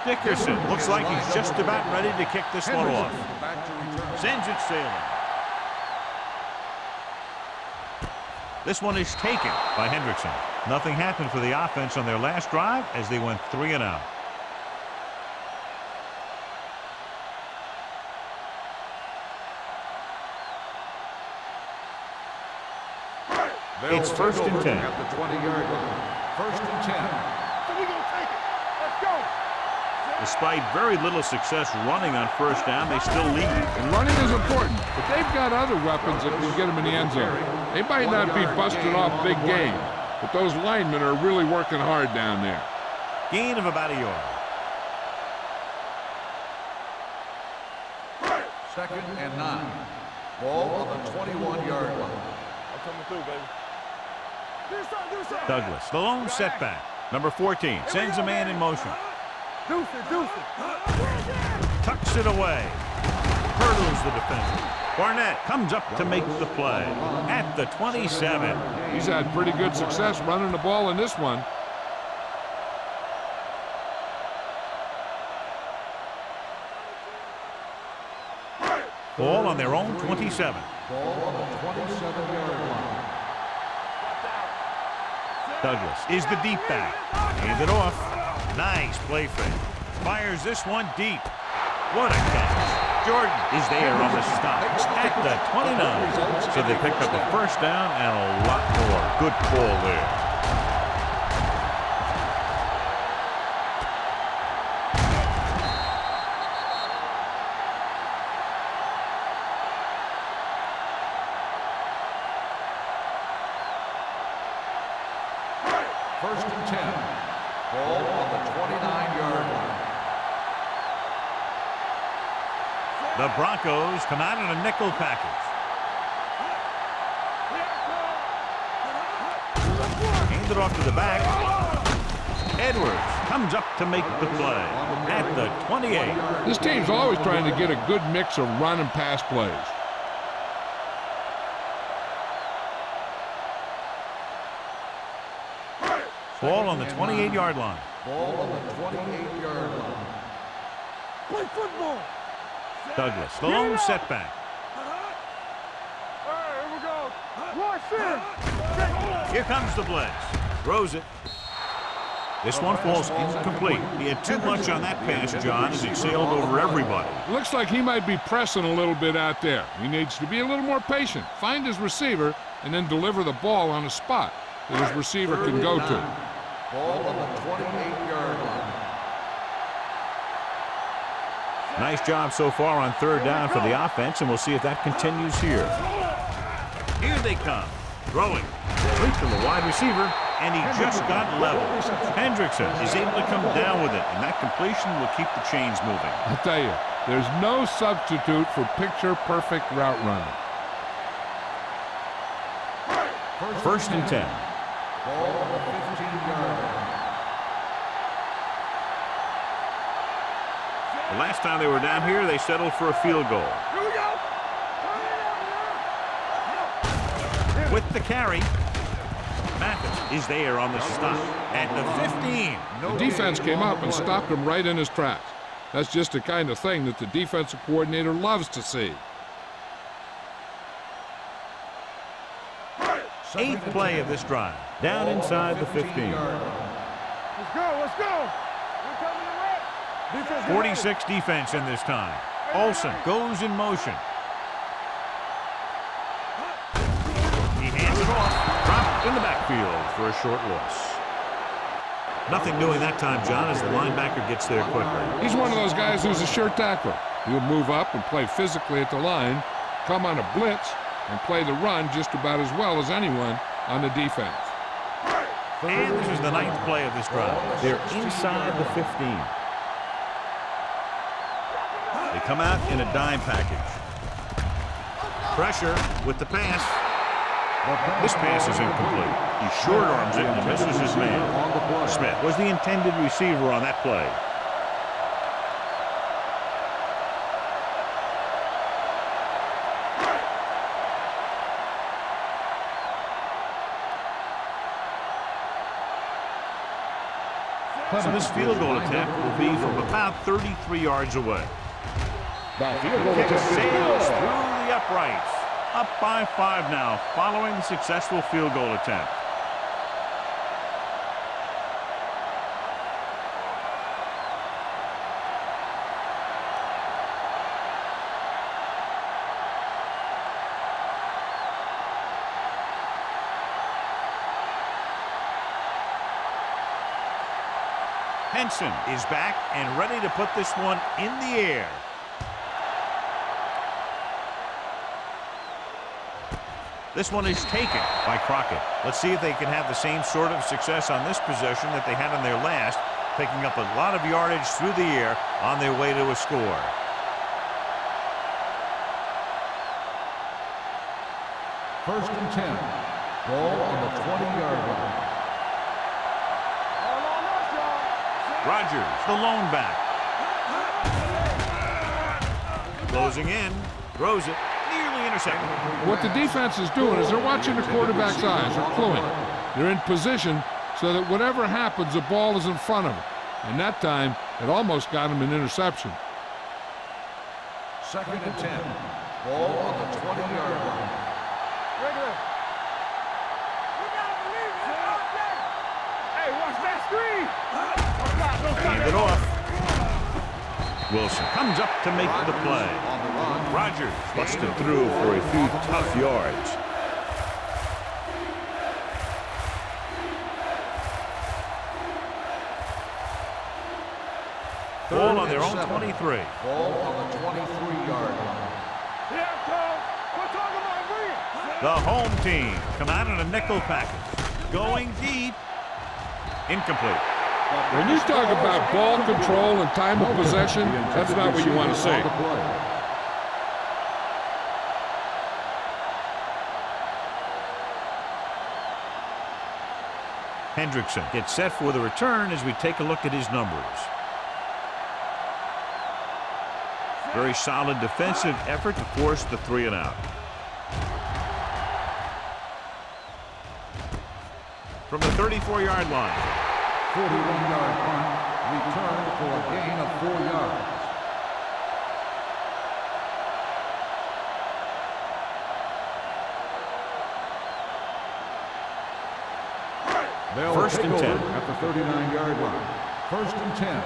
A: Dickerson looks like he's just about ready to kick this one off. Sends it sailing. This one is taken by Hendrickson. Nothing happened for the offense on their last drive as they went 3 and out. It's 1st and 10.
B: At the 20-yard line. 1st and 10.
C: So we gonna take it. Let's go.
A: Despite very little success running on 1st down, they still lead.
D: And running is important, but they've got other weapons that can get them in the end zone. They might not be busting off big games, but those linemen are really working hard down there.
A: Gain of about a yard.
B: 2nd and 9. Ball on the 21-yard line.
F: I'm coming through, baby.
A: Douglas, the lone setback. Number 14 sends a man in motion.
C: Deuce it.
A: Tucks it away. Hurdles the defender. Barnett comes up to make the play at the 27.
D: He's had pretty good success running the ball in this one.
A: Ball on their own 27.
B: Ball on the 27-yard line.
A: Douglas is the deep back. Handed off. Nice play fake. Fires this one deep. What a catch. Jordan is there on the stop at the 29. So they picked up a 1st down and a lot more. Good call there.
B: First and 10. Ball on the 29-yard line.
A: The Broncos come out in a nickel package. Handed off to the back. Edwards comes up to make the play at the 28.
D: This team's always trying to get a good mix of run and pass plays.
A: Ball on the 28-yard line.
B: Ball on the 28-yard line.
C: Play football.
A: Douglas, the lone setback.
C: All right, here we go.
A: Here comes the blitz. Throws it. This one falls incomplete. He had too much on that pass, John, as he sailed over everybody.
D: Looks like he might be pressing a little bit out there. He needs to be a little more patient, find his receiver, and then deliver the ball on a spot that his receiver can go to.
B: Ball on the 28-yard line.
A: Nice job so far on third down for the offense, and we'll see if that continues here. Here they come. Throwing. Complete to the wide receiver, and he just got level. Hendrickson is able to come down with it, and that completion will keep the chains moving.
D: I tell you, there's no substitute for picture-perfect route running.
A: First and 10.
B: Ball on the 15-yard line.
A: The last time they were down here, they settled for a field goal.
C: Here we go.
A: With the carry, Mathis is there on the stop at the 15.
D: The defense came up and stopped him right in his tracks. That's just the kind of thing that the defensive coordinator loves to see.
A: Eighth play of this drive. Down inside the 15.
C: Let's go. Let's go. We're coming to red. Defense,
A: 46 defense in this time. Olsen goes in motion. He hands it off. Dropped in the backfield for a short loss. Nothing doing that time, John, as the linebacker gets there quickly.
D: He's one of those guys who's a sure tackler. He'll move up and play physically at the line, come on a blitz, and play the run just about as well as anyone on the defense.
A: And this is the ninth play of this drive. They're inside the 15. They come out in a dime package. Pressure with the pass. This pass is incomplete. He short arms it and misses his man. Smith was the intended receiver on that play. So this field goal attempt will be from about 33 yards away.
B: The field goal
A: Kick
B: attempt
A: sails through the uprights. Up by 5 now, following the successful field goal attempt. Henson is back and ready to put this one in the air. This one is taken by Crockett. Let's see if they can have the same sort of success on this possession that they had on their last, picking up a lot of yardage through the air on their way to a score.
B: First and 10. Ball on the 20-yard line.
A: Rodgers, the lone back. Closing in, throws it, nearly intercepted.
D: What the defense is doing is they're watching the quarterback's eyes. They're cluing. They're in position so that whatever happens, the ball is in front of them. And that time, it almost got him an interception.
B: Second and 10. Ball on the 20-yard line.
C: Regular. You gotta believe it. Hey, watch that screen.
A: Hand it off. Wilson comes up to make the play. Rodgers busted through for a few tough yards. Ball on their own 23.
B: Ball on the 23-yard line.
C: Yeah, Tom. We're talking about green.
A: The home team come out in a nickel package. Going deep. Incomplete.
D: When you talk about ball control and time of possession, that's not what you want to say.
A: Hendrickson gets set for the return as we take a look at his numbers. Very solid defensive effort to force the 3 and out. From the 34-yard line.
B: 41-yard punt, return for a gain of 4 yards. They'll
A: First
B: take
A: and
B: over
A: 10.
B: at the 39-yard line. First and 10.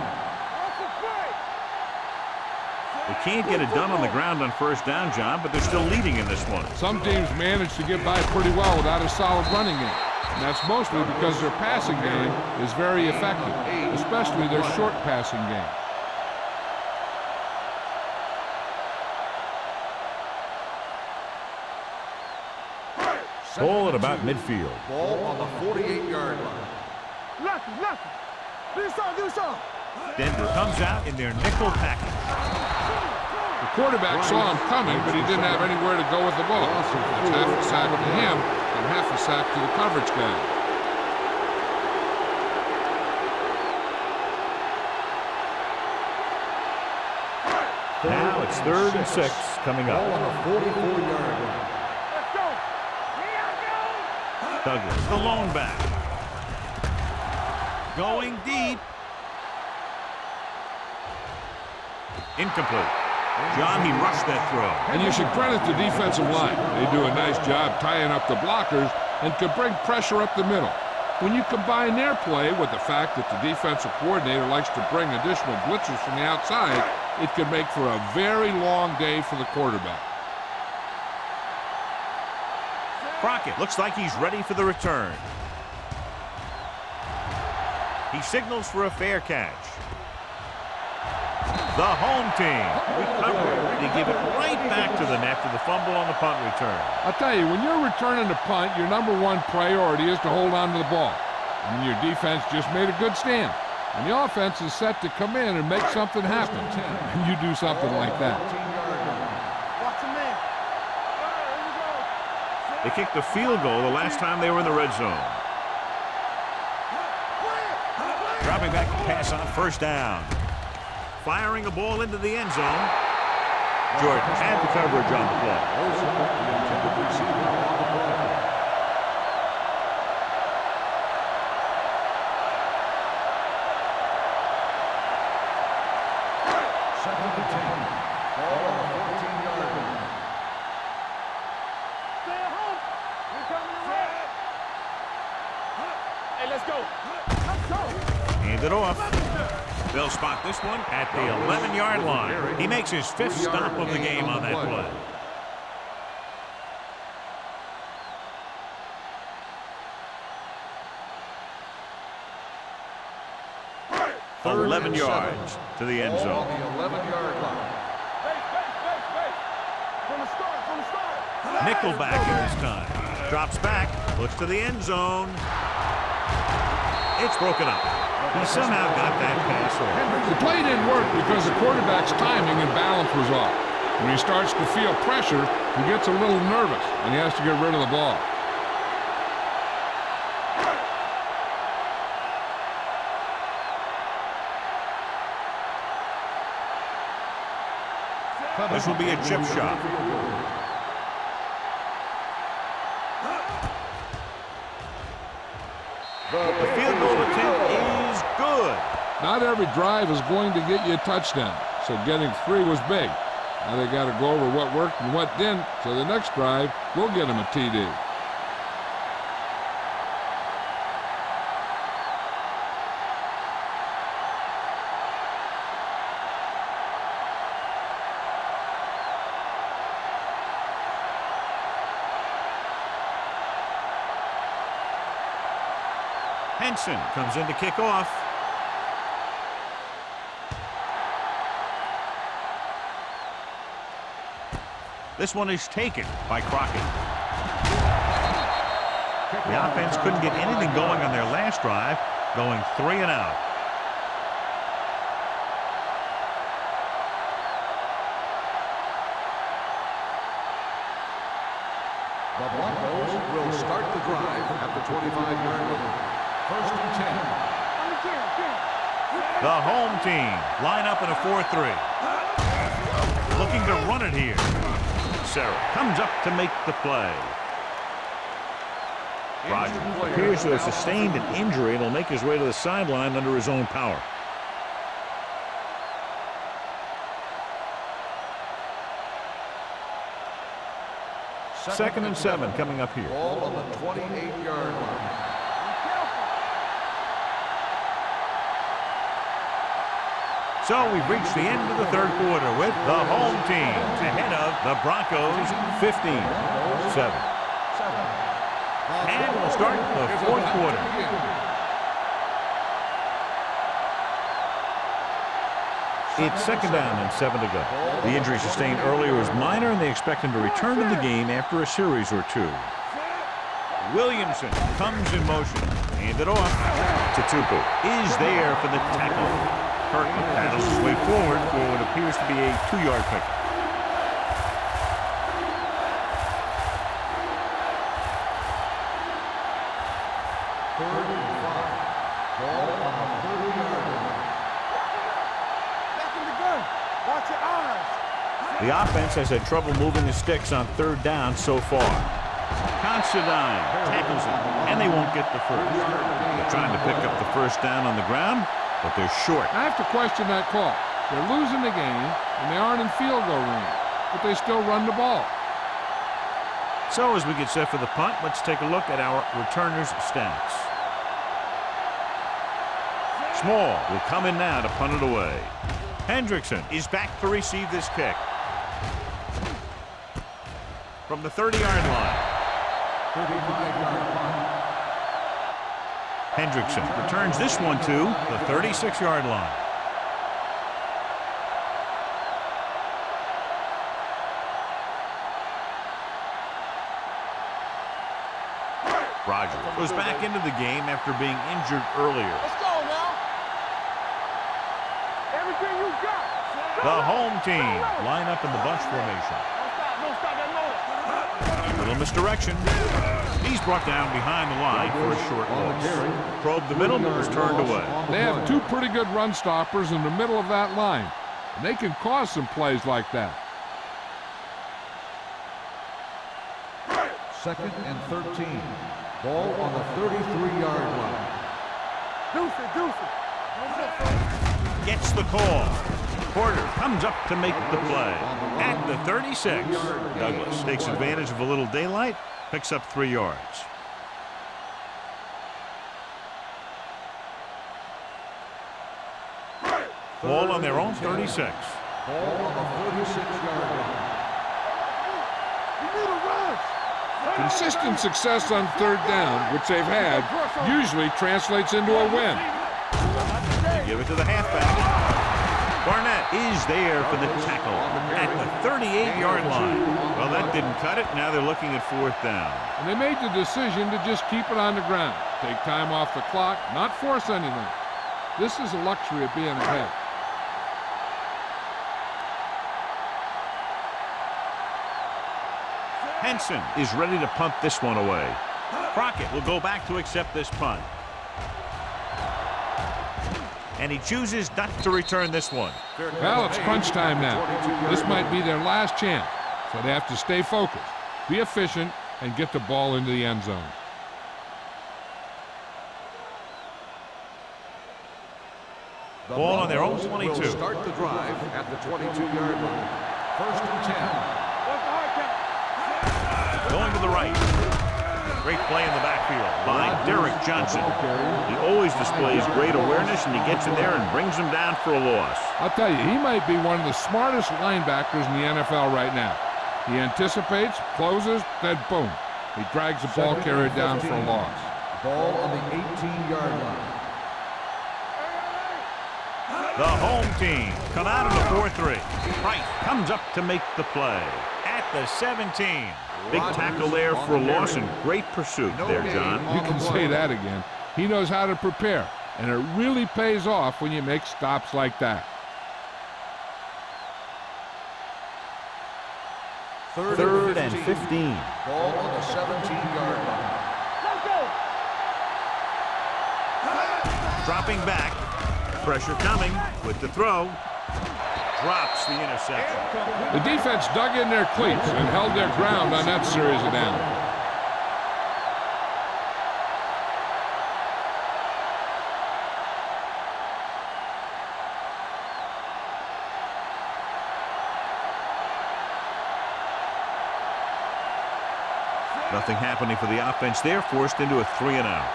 A: They can't get it done on the ground on first down, John, but they're still leading in this one.
D: Some teams manage to get by pretty well without a solid running game. And that's mostly because their passing game is very effective, especially their short passing game.
A: Ball at about midfield.
B: Ball on the 48-yard line.
C: Lucky. Do so.
A: Denver comes out in their nickel package.
D: The quarterback saw him coming, but he didn't have anywhere to go with the ball. That's half a sack to him and half a sack to the coverage guy.
A: Now it's 3rd and 6 coming
B: Ball
A: up.
B: on the 44-yard line.
C: Let's go. Here I
A: Douglas, the lone back. Going deep. Incomplete. John, he rushed that throw.
D: And you should credit the defensive line. They do a nice job tying up the blockers and can bring pressure up the middle. When you combine their play with the fact that the defensive coordinator likes to bring additional blitzers from the outside, it could make for a very long day for the quarterback.
A: Crockett looks like he's ready for the return. He signals for a fair catch. The home team recover. They give it right back to them after the fumble on the punt return.
D: I'll tell you, when you're returning a punt, your #1 priority is to hold on to the ball. I mean, your defense just made a good stand. And the offense is set to come in and make something happen. And you do something like that.
C: Watch him in. Here we go.
A: They kicked a field goal the last time they were in the red zone. Dropping back to pass on first down. Firing a ball into the end zone. Jordan had the coverage on the play.
B: The intended receiver on the play. Second and 10. Ball on the 14-yard line.
C: Stay at home. We're coming around. Hey, let's go. Let's go.
A: Hand it off. They'll spot this one at the 11-yard line. He makes his 5th stop of the game on that play. Third 11 yards to the end
B: Ball on
A: zone.
B: the 11-yard line.
C: Base. From the start.
A: Nickelback in this time. Drops back, looks to the end zone. It's broken up. He somehow got that pass off.
D: The play didn't work because the quarterback's timing and balance was off. When he starts to feel pressure, he gets a little nervous, and he has to get rid of the ball.
A: This will be a chip shot. The field goal attempt is good.
D: Not every drive is going to get you a touchdown, so getting 3 was big. Now they got to go over what worked and what didn't, so the next drive will get them a TD.
A: Henson comes in to kick off. This one is taken by Crockett. The offense couldn't get anything going on their last drive, going 3 and out.
B: The Broncos will start the drive at the 25-yard line. First and 10.
A: The home team line up in a 4-3. Looking to run it here. Sarah comes up to make the play. Rogers appears to have sustained an injury and will make his way to the sideline under his own power.
B: Second
A: and 7 coming up here.
B: Ball on the 28-yard line.
A: So we've reached the end of the third quarter with the home team ahead of the Broncos 15-7. And we'll start the fourth quarter. It's second down and 7 to go. The injury sustained earlier is minor, and they expect him to return to the game after a series or two. Williamson comes in motion. Hand it off to Tupu. Is there for the tackle. Kirkland paddles his way forward for what appears to be a 2-yard pickup. The offense has had trouble moving the sticks on third down so far. Considine tackles him, and they won't get the first. They're trying to pick up the first down on the ground, but they're short.
D: I have to question that call. They're losing the game, and they aren't in field goal range, but they still run the ball.
A: So as we get set for the punt, let's take a look at our returners' stats. Small will come in now to punt it away. Hendrickson is back to receive this kick from the 30-yard line. Hendrickson returns this one to the 36-yard line. Rogers goes back into the game after being injured earlier.
C: Let's go now. Everything you got.
A: The home team line up in the bunch formation.
C: Don't stop that motor.
A: Little misdirection. He's brought down behind the line for a short loss. Probe the middle, was turned away.
D: They have two pretty good run stoppers in the middle of that line, and they can cause some plays like that.
B: Second and 13. Ball on the 33-yard line.
C: Deuce it.
A: Gets the call. Porter comes up to make the play. At the 36, Douglas takes advantage of a little daylight, picks up 3 yards. Ball on their own 36.
B: Ball on the 36-yard line.
C: You need a rush.
D: Consistent success on third down, which they've had, usually translates into a win.
A: They give it to the halfback. Barnett is there for the tackle at the 38-yard line. Well, that didn't cut it. Now they're looking at fourth down.
D: And they made the decision to just keep it on the ground. Take time off the clock, not force anything. This is a luxury of being ahead.
A: Henson is ready to punt this one away. Crockett will go back to accept this punt. And he chooses not to return this one.
D: Well, it's crunch time now. This might be their last chance, so they have to stay focused, be efficient, and get the ball into the end zone.
A: Ball on their own 22.
B: Will start the drive at the 22-yard line. First and 10.
A: Going to the right. Great play in the backfield by Derek Johnson. He always displays great awareness, and he gets in there and brings him down for a loss.
D: I'll tell you, he might be one of the smartest linebackers in the NFL right now. He anticipates, closes, then boom. He drags the ball carrier down for a loss.
B: Ball on the 18-yard line.
A: The home team come out in the 4-3. Price comes up to make the play at the 17. Big tackle there for a loss and great pursuit there, John.
D: You can say that again. He knows how to prepare, and it really pays off when you make stops like that.
A: Third and 15.
B: Ball on the 17-yard line.
A: Dropping back. Pressure coming with the throw. Drops the interception.
D: The defense dug in their cleats and held their ground on that series of downs.
A: Nothing happening for the offense there, forced into a 3-and-out.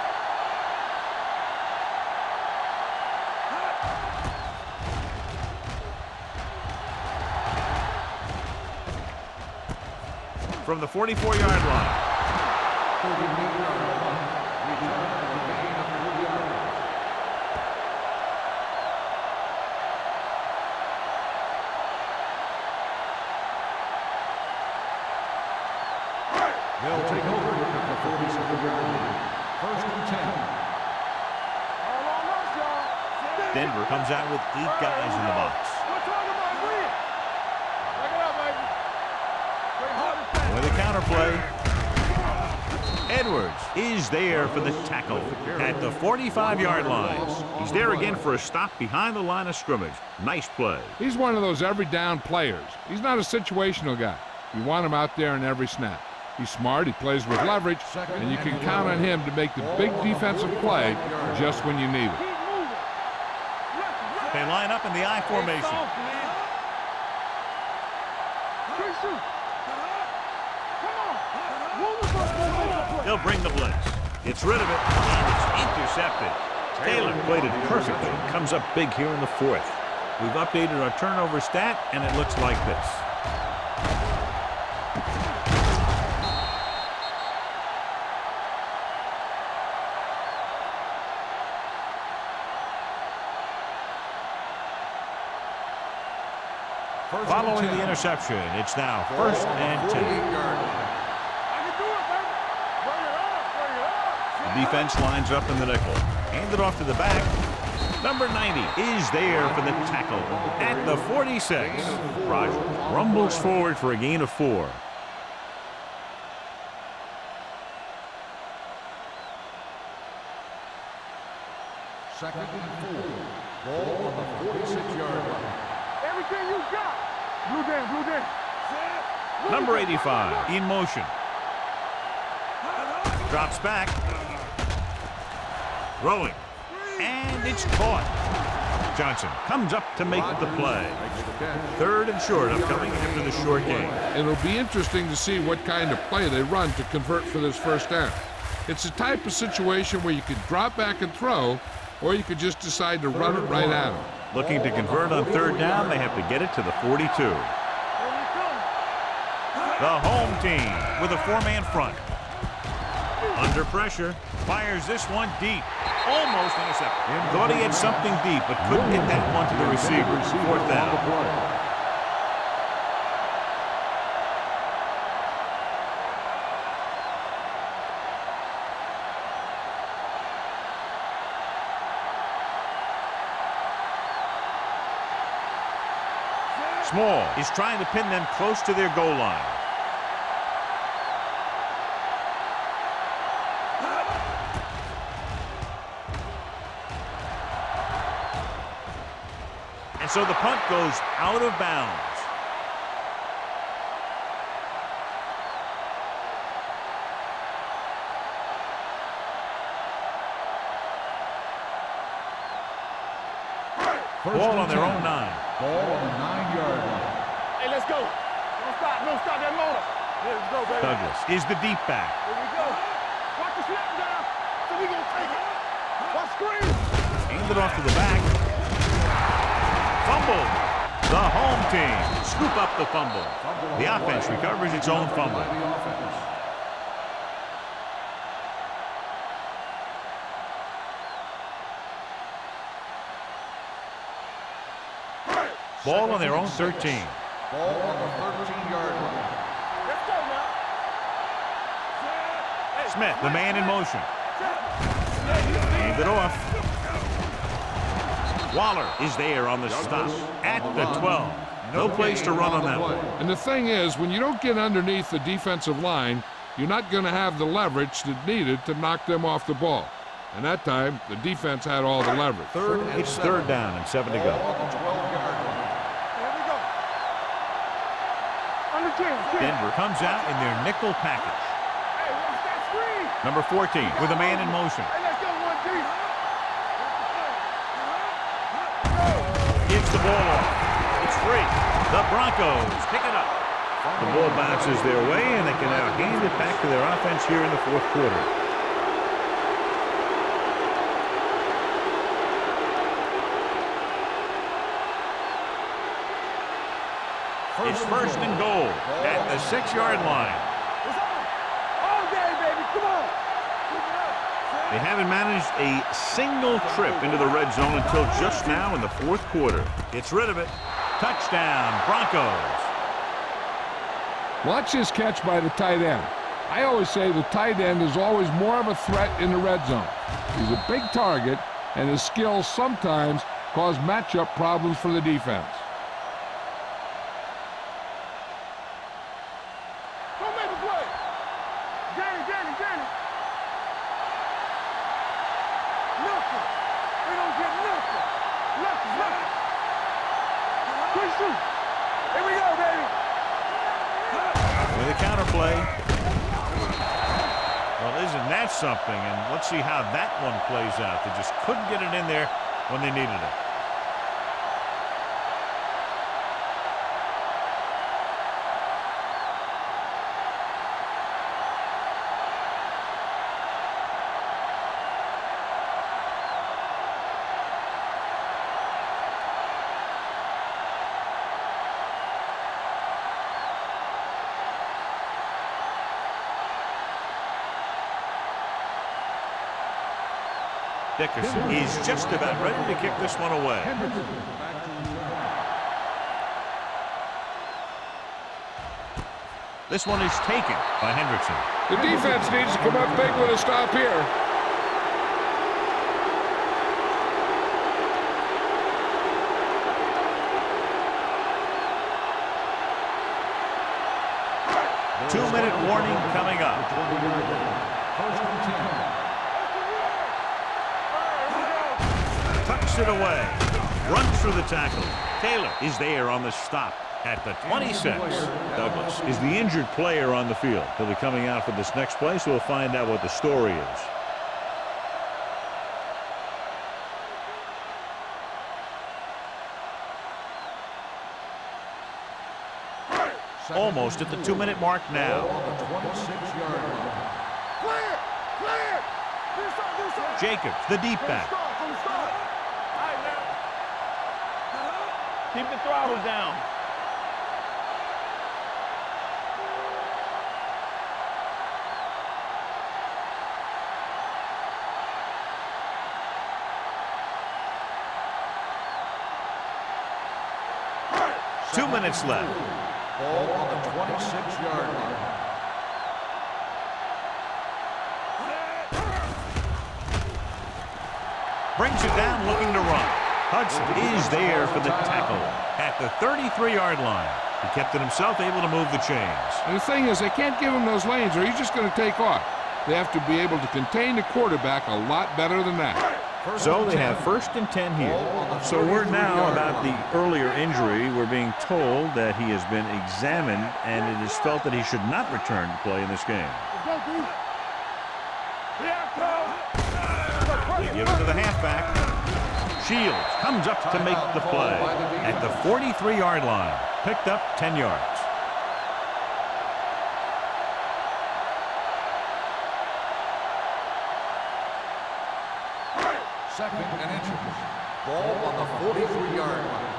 A: from the 44-yard line.
B: 38-yard punt. Return for a gain of 3 yards. They'll take over at the 47-yard line. First and 10.
C: All on us, y'all.
A: Denver comes out with 8 guys in the box.
C: We're talking about win. Back it up, baby. Play hard and fast.
A: With a counterplay, Edwards is there for the tackle at the 45-yard line. He's there again for a stop behind the line of scrimmage. Nice play.
D: He's one of those every down players. He's not a situational guy. You want him out there in every snap. He's smart, he plays with leverage, and you can count on him to make the big defensive play just when you need it.
C: Keep moving.
A: They line up in the I formation.
C: Soft, man. Quick shoot. Come on. Move the ball, make the play.
A: They'll bring the blitz. Gets rid of it, and it's intercepted. Taylor played it perfectly. Comes up big here in the 4th. We've updated our turnover stat, and it looks like this. Following the interception, it's now 1st and 10.
C: I can do it, baby. Bring it up, bring it up.
A: The defense lines up in the nickel. Hand it off to the back. Number 90 is there for the tackle at the 46. Rogers rumbles forward for a gain of 4.
B: Second and 4. Ball on the 46-yard line.
C: Everything you got. Blue down, blue down.
A: Number 85 in motion. Drops back. Throwing. And it's caught. Johnson comes up to make the play. 3rd and short upcoming after the short game.
D: It'll be interesting to see what kind of play they run to convert for this first down. It's a type of situation where you could drop back and throw, or you could just decide to run it right at them.
A: Looking to convert on 3rd down, they have to get it to the 42. The home team with a 4-man front. Under pressure, fires this one deep. Almost intercepted. Thought he had something deep, but couldn't get that one to the receiver. 4th down. Small is trying to pin them close to their goal line. And so the punt goes out of bounds. Ball on their own 9.
B: Ball on the 9-yard line.
C: Hey, let's go. Don't stop that motor. Let's go, baby.
A: Douglas is the deep back.
C: Here we go. Watch the snap down. So we gonna take it. Watch screen.
A: Handed off to the back. Fumble. The home team scoop up the fumble. The offense recovers its own fumble. Ball on their own 13.
B: Ball on the 13-yard line.
C: Let's go now.
A: Smith, the man in motion. Hand it off. Waller is there on the stop at the 12. No place to run on that one.
D: And the thing is, when you don't get underneath the defensive line, you're not going to have the leverage that's needed to knock them off the ball. And that time, the defense had all the leverage.
A: It's 3rd down and 7 to go.
B: Ball on the 12-yard line.
C: Here we go. Under 10.
A: Denver comes out in their nickel package.
C: Hey, watch that screen.
A: Number 14 with a man in motion.
C: Hey, let's go, 1 deep.
A: Gives the ball off. It's free. The Broncos pick it up. The ball bounces their way, and they can now hand it back to their offense here in the 4th quarter. It's 1st and goal at the 6-yard line. They haven't managed a single trip into the red zone until just now in the fourth quarter. Gets rid of it. Touchdown, Broncos.
D: Watch this catch by the tight end. I always say the tight end is always more of a threat in the red zone. He's a big target, and his skills sometimes cause matchup problems for the defense.
C: Don't make a play. Get it. Nothing. We don't get nothing. Nothing. Good shoot. Here we go, baby.
A: With a counter play. Well, isn't that something? And let's see how that one plays out. They just couldn't get it in there when they needed it. Dickerson is just about ready to kick this one away. This one is taken by Hendrickson.
D: The defense needs to come up big with a stop here.
A: Two-minute warning coming up. Tucks it away. Runs through the tackle. Taylor is there on the stop at the 26. Douglas is the injured player on the field. He'll be coming out for this next play, so we'll find out what the story is. Almost at the 2-minute mark now.
C: Clear. Do something.
A: Jacobs, the deep back.
F: Keep the throttle down.
A: Two minutes left.
B: Ball on the 26-yard line.
A: Brings it down looking to run. Hudson is there for the tackle at the 33-yard line. He kept it himself, able to move the chains.
D: And the thing is, they can't give him those lanes or he's just going to take off. They have to be able to contain the quarterback a lot better than that.
A: So they have 1st and 10 here. So word now about the earlier injury. We're being told that he has been examined and it is felt that he should not return to play in this game. They give it to the halfback. Shields comes up to make the play at the 43-yard line. Picked up 10 yards.
B: Second and inches. Ball on the 43-yard line.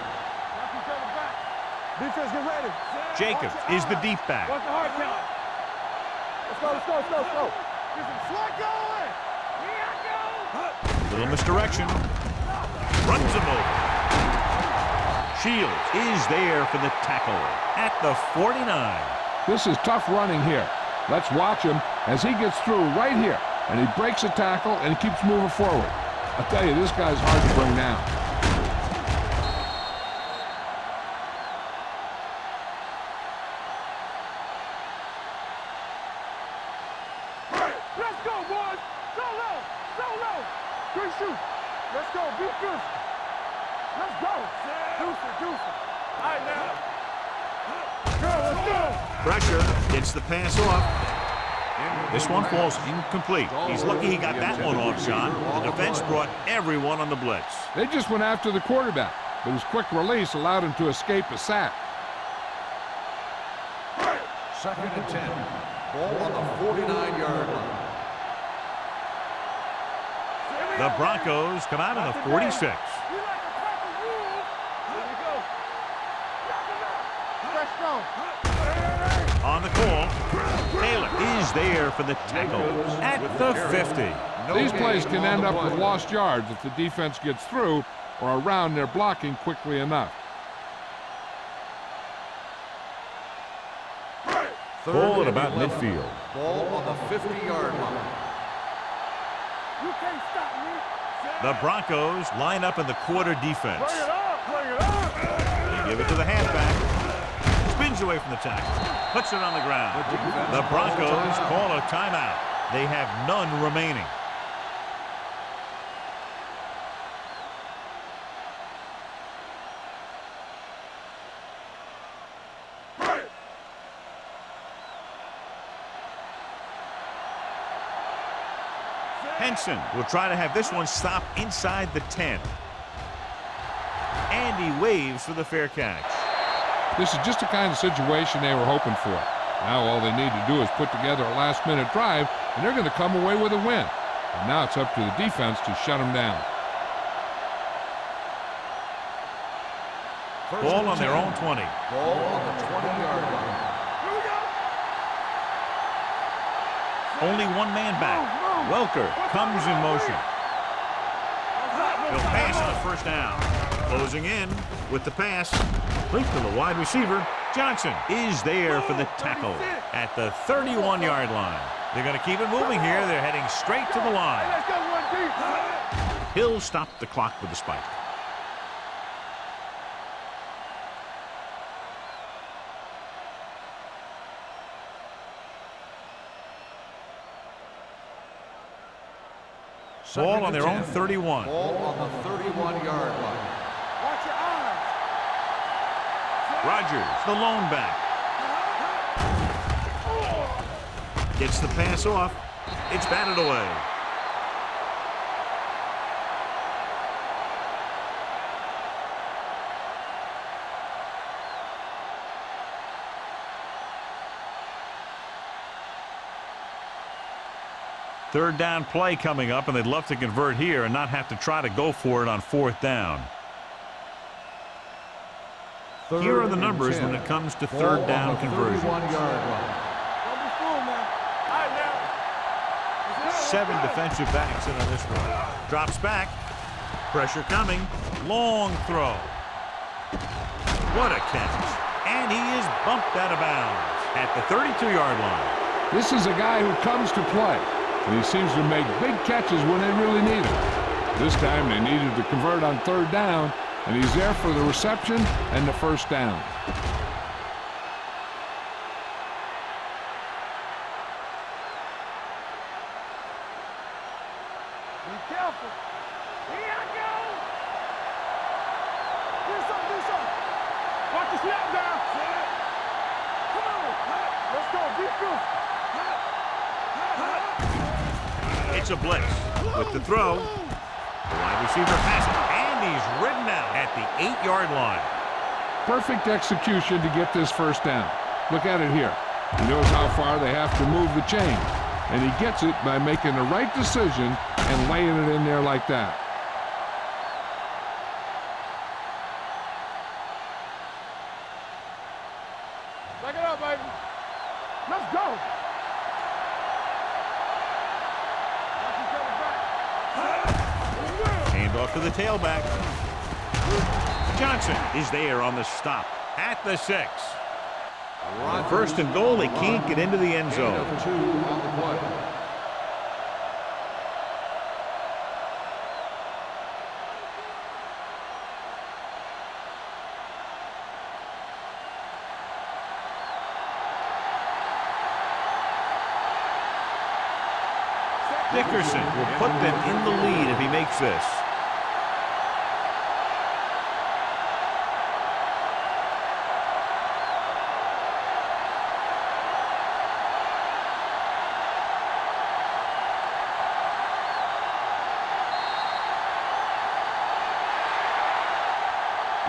C: Defense, get ready.
A: Jacobs is the deep back.
C: What's the hard count? Let's go. Get some slug going. Here I go.
A: Little misdirection. Runs him over. Shields is there for the tackle at the 49.
D: This is tough running here. Let's watch him as he gets through right here. And he breaks a tackle and he keeps moving forward. I tell you, this guy's hard to bring down.
C: Let's go, boys. Solo. Good shoot. Let's go. Be good. Let's go. Deuce it. All right, now. Let's go.
A: Pressure gets the pass off. This one falls incomplete. He's lucky he got that one off, John. The defense brought everyone on the blitz.
D: They just went after the quarterback, but his quick release allowed him to escape a sack.
B: Second and 10. Ball on the 49-yard line.
A: The Broncos come out on the 46.
C: You like to crack the rules. Here we go. Fresh go.
A: On the call, Taylor is there for the tackle at the 50.
D: These plays can end up with lost yards if the defense gets through or around their blocking quickly enough.
A: Ball at about midfield.
B: Ball on the 50-yard line.
C: You can't stop me.
A: The Broncos line up in the quarter defense.
C: Bring it up, bring it up.
A: They give it to the halfback. Spins away from the tackle. Puts it on the ground. The Broncos call a timeout. They have none remaining. Henson will try to have this one stop inside the 10. And he waves for the fair catch.
D: This is just the kind of situation they were hoping for. Now all they need to do is put together a last-minute drive, and they're going to come away with a win. And now it's up to the defense to shut them down.
A: Ball on their own 20.
B: Ball on the 20-yard line.
A: Only one man back. Welker comes in motion. He'll pass on the first down. Closing in with the pass. Complete to the wide receiver. Johnson is there for the tackle at the 31-yard line. They're going to keep it moving here. They're heading straight to the line. He'll stop the clock with the spike. Ball on their own 31.
B: Ball on the 31-yard line.
C: Watch your eyes.
A: Rodgers, the lone back. Gets the pass off. It's batted away. Third down play coming up, and they'd love to convert here and not have to try to go for it on fourth down. Here are the numbers when it comes to third down conversions. 7 defensive backs in on this one. Drops back. Pressure coming. Long throw. What a catch. And he is bumped out of bounds at the 32-yard line.
D: This is a guy who comes to play, and he seems to make big catches when they really need him. This time they needed to convert on third down, and he's there for the reception and the first down.
C: Be careful. Here I go. Do something, do something. Watch the snap down. Come on. Let's go. Be good.
A: It's a blitz with the throw. The wide receiver has it, and he's ridden out at the 8-yard line.
D: Perfect execution to get this first down. Look at it here. He knows how far they have to move the chain, and he gets it by making the right decision and laying it in there like that.
C: Back it up, baby. Let's go.
A: Hand off to the tailback. Johnson is there on the stop at the 6. First and goal, they can't get into the end zone.
B: Gain of 2 on the play.
A: Dickerson will put them in the lead if he makes this.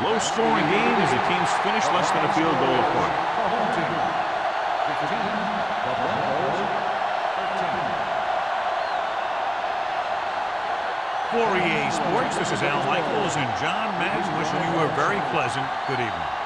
A: Low-scoring game as the teams finish less than a field goal apart. For EA Sports, this is Al Michaels and John Madden wishing you a very pleasant good evening.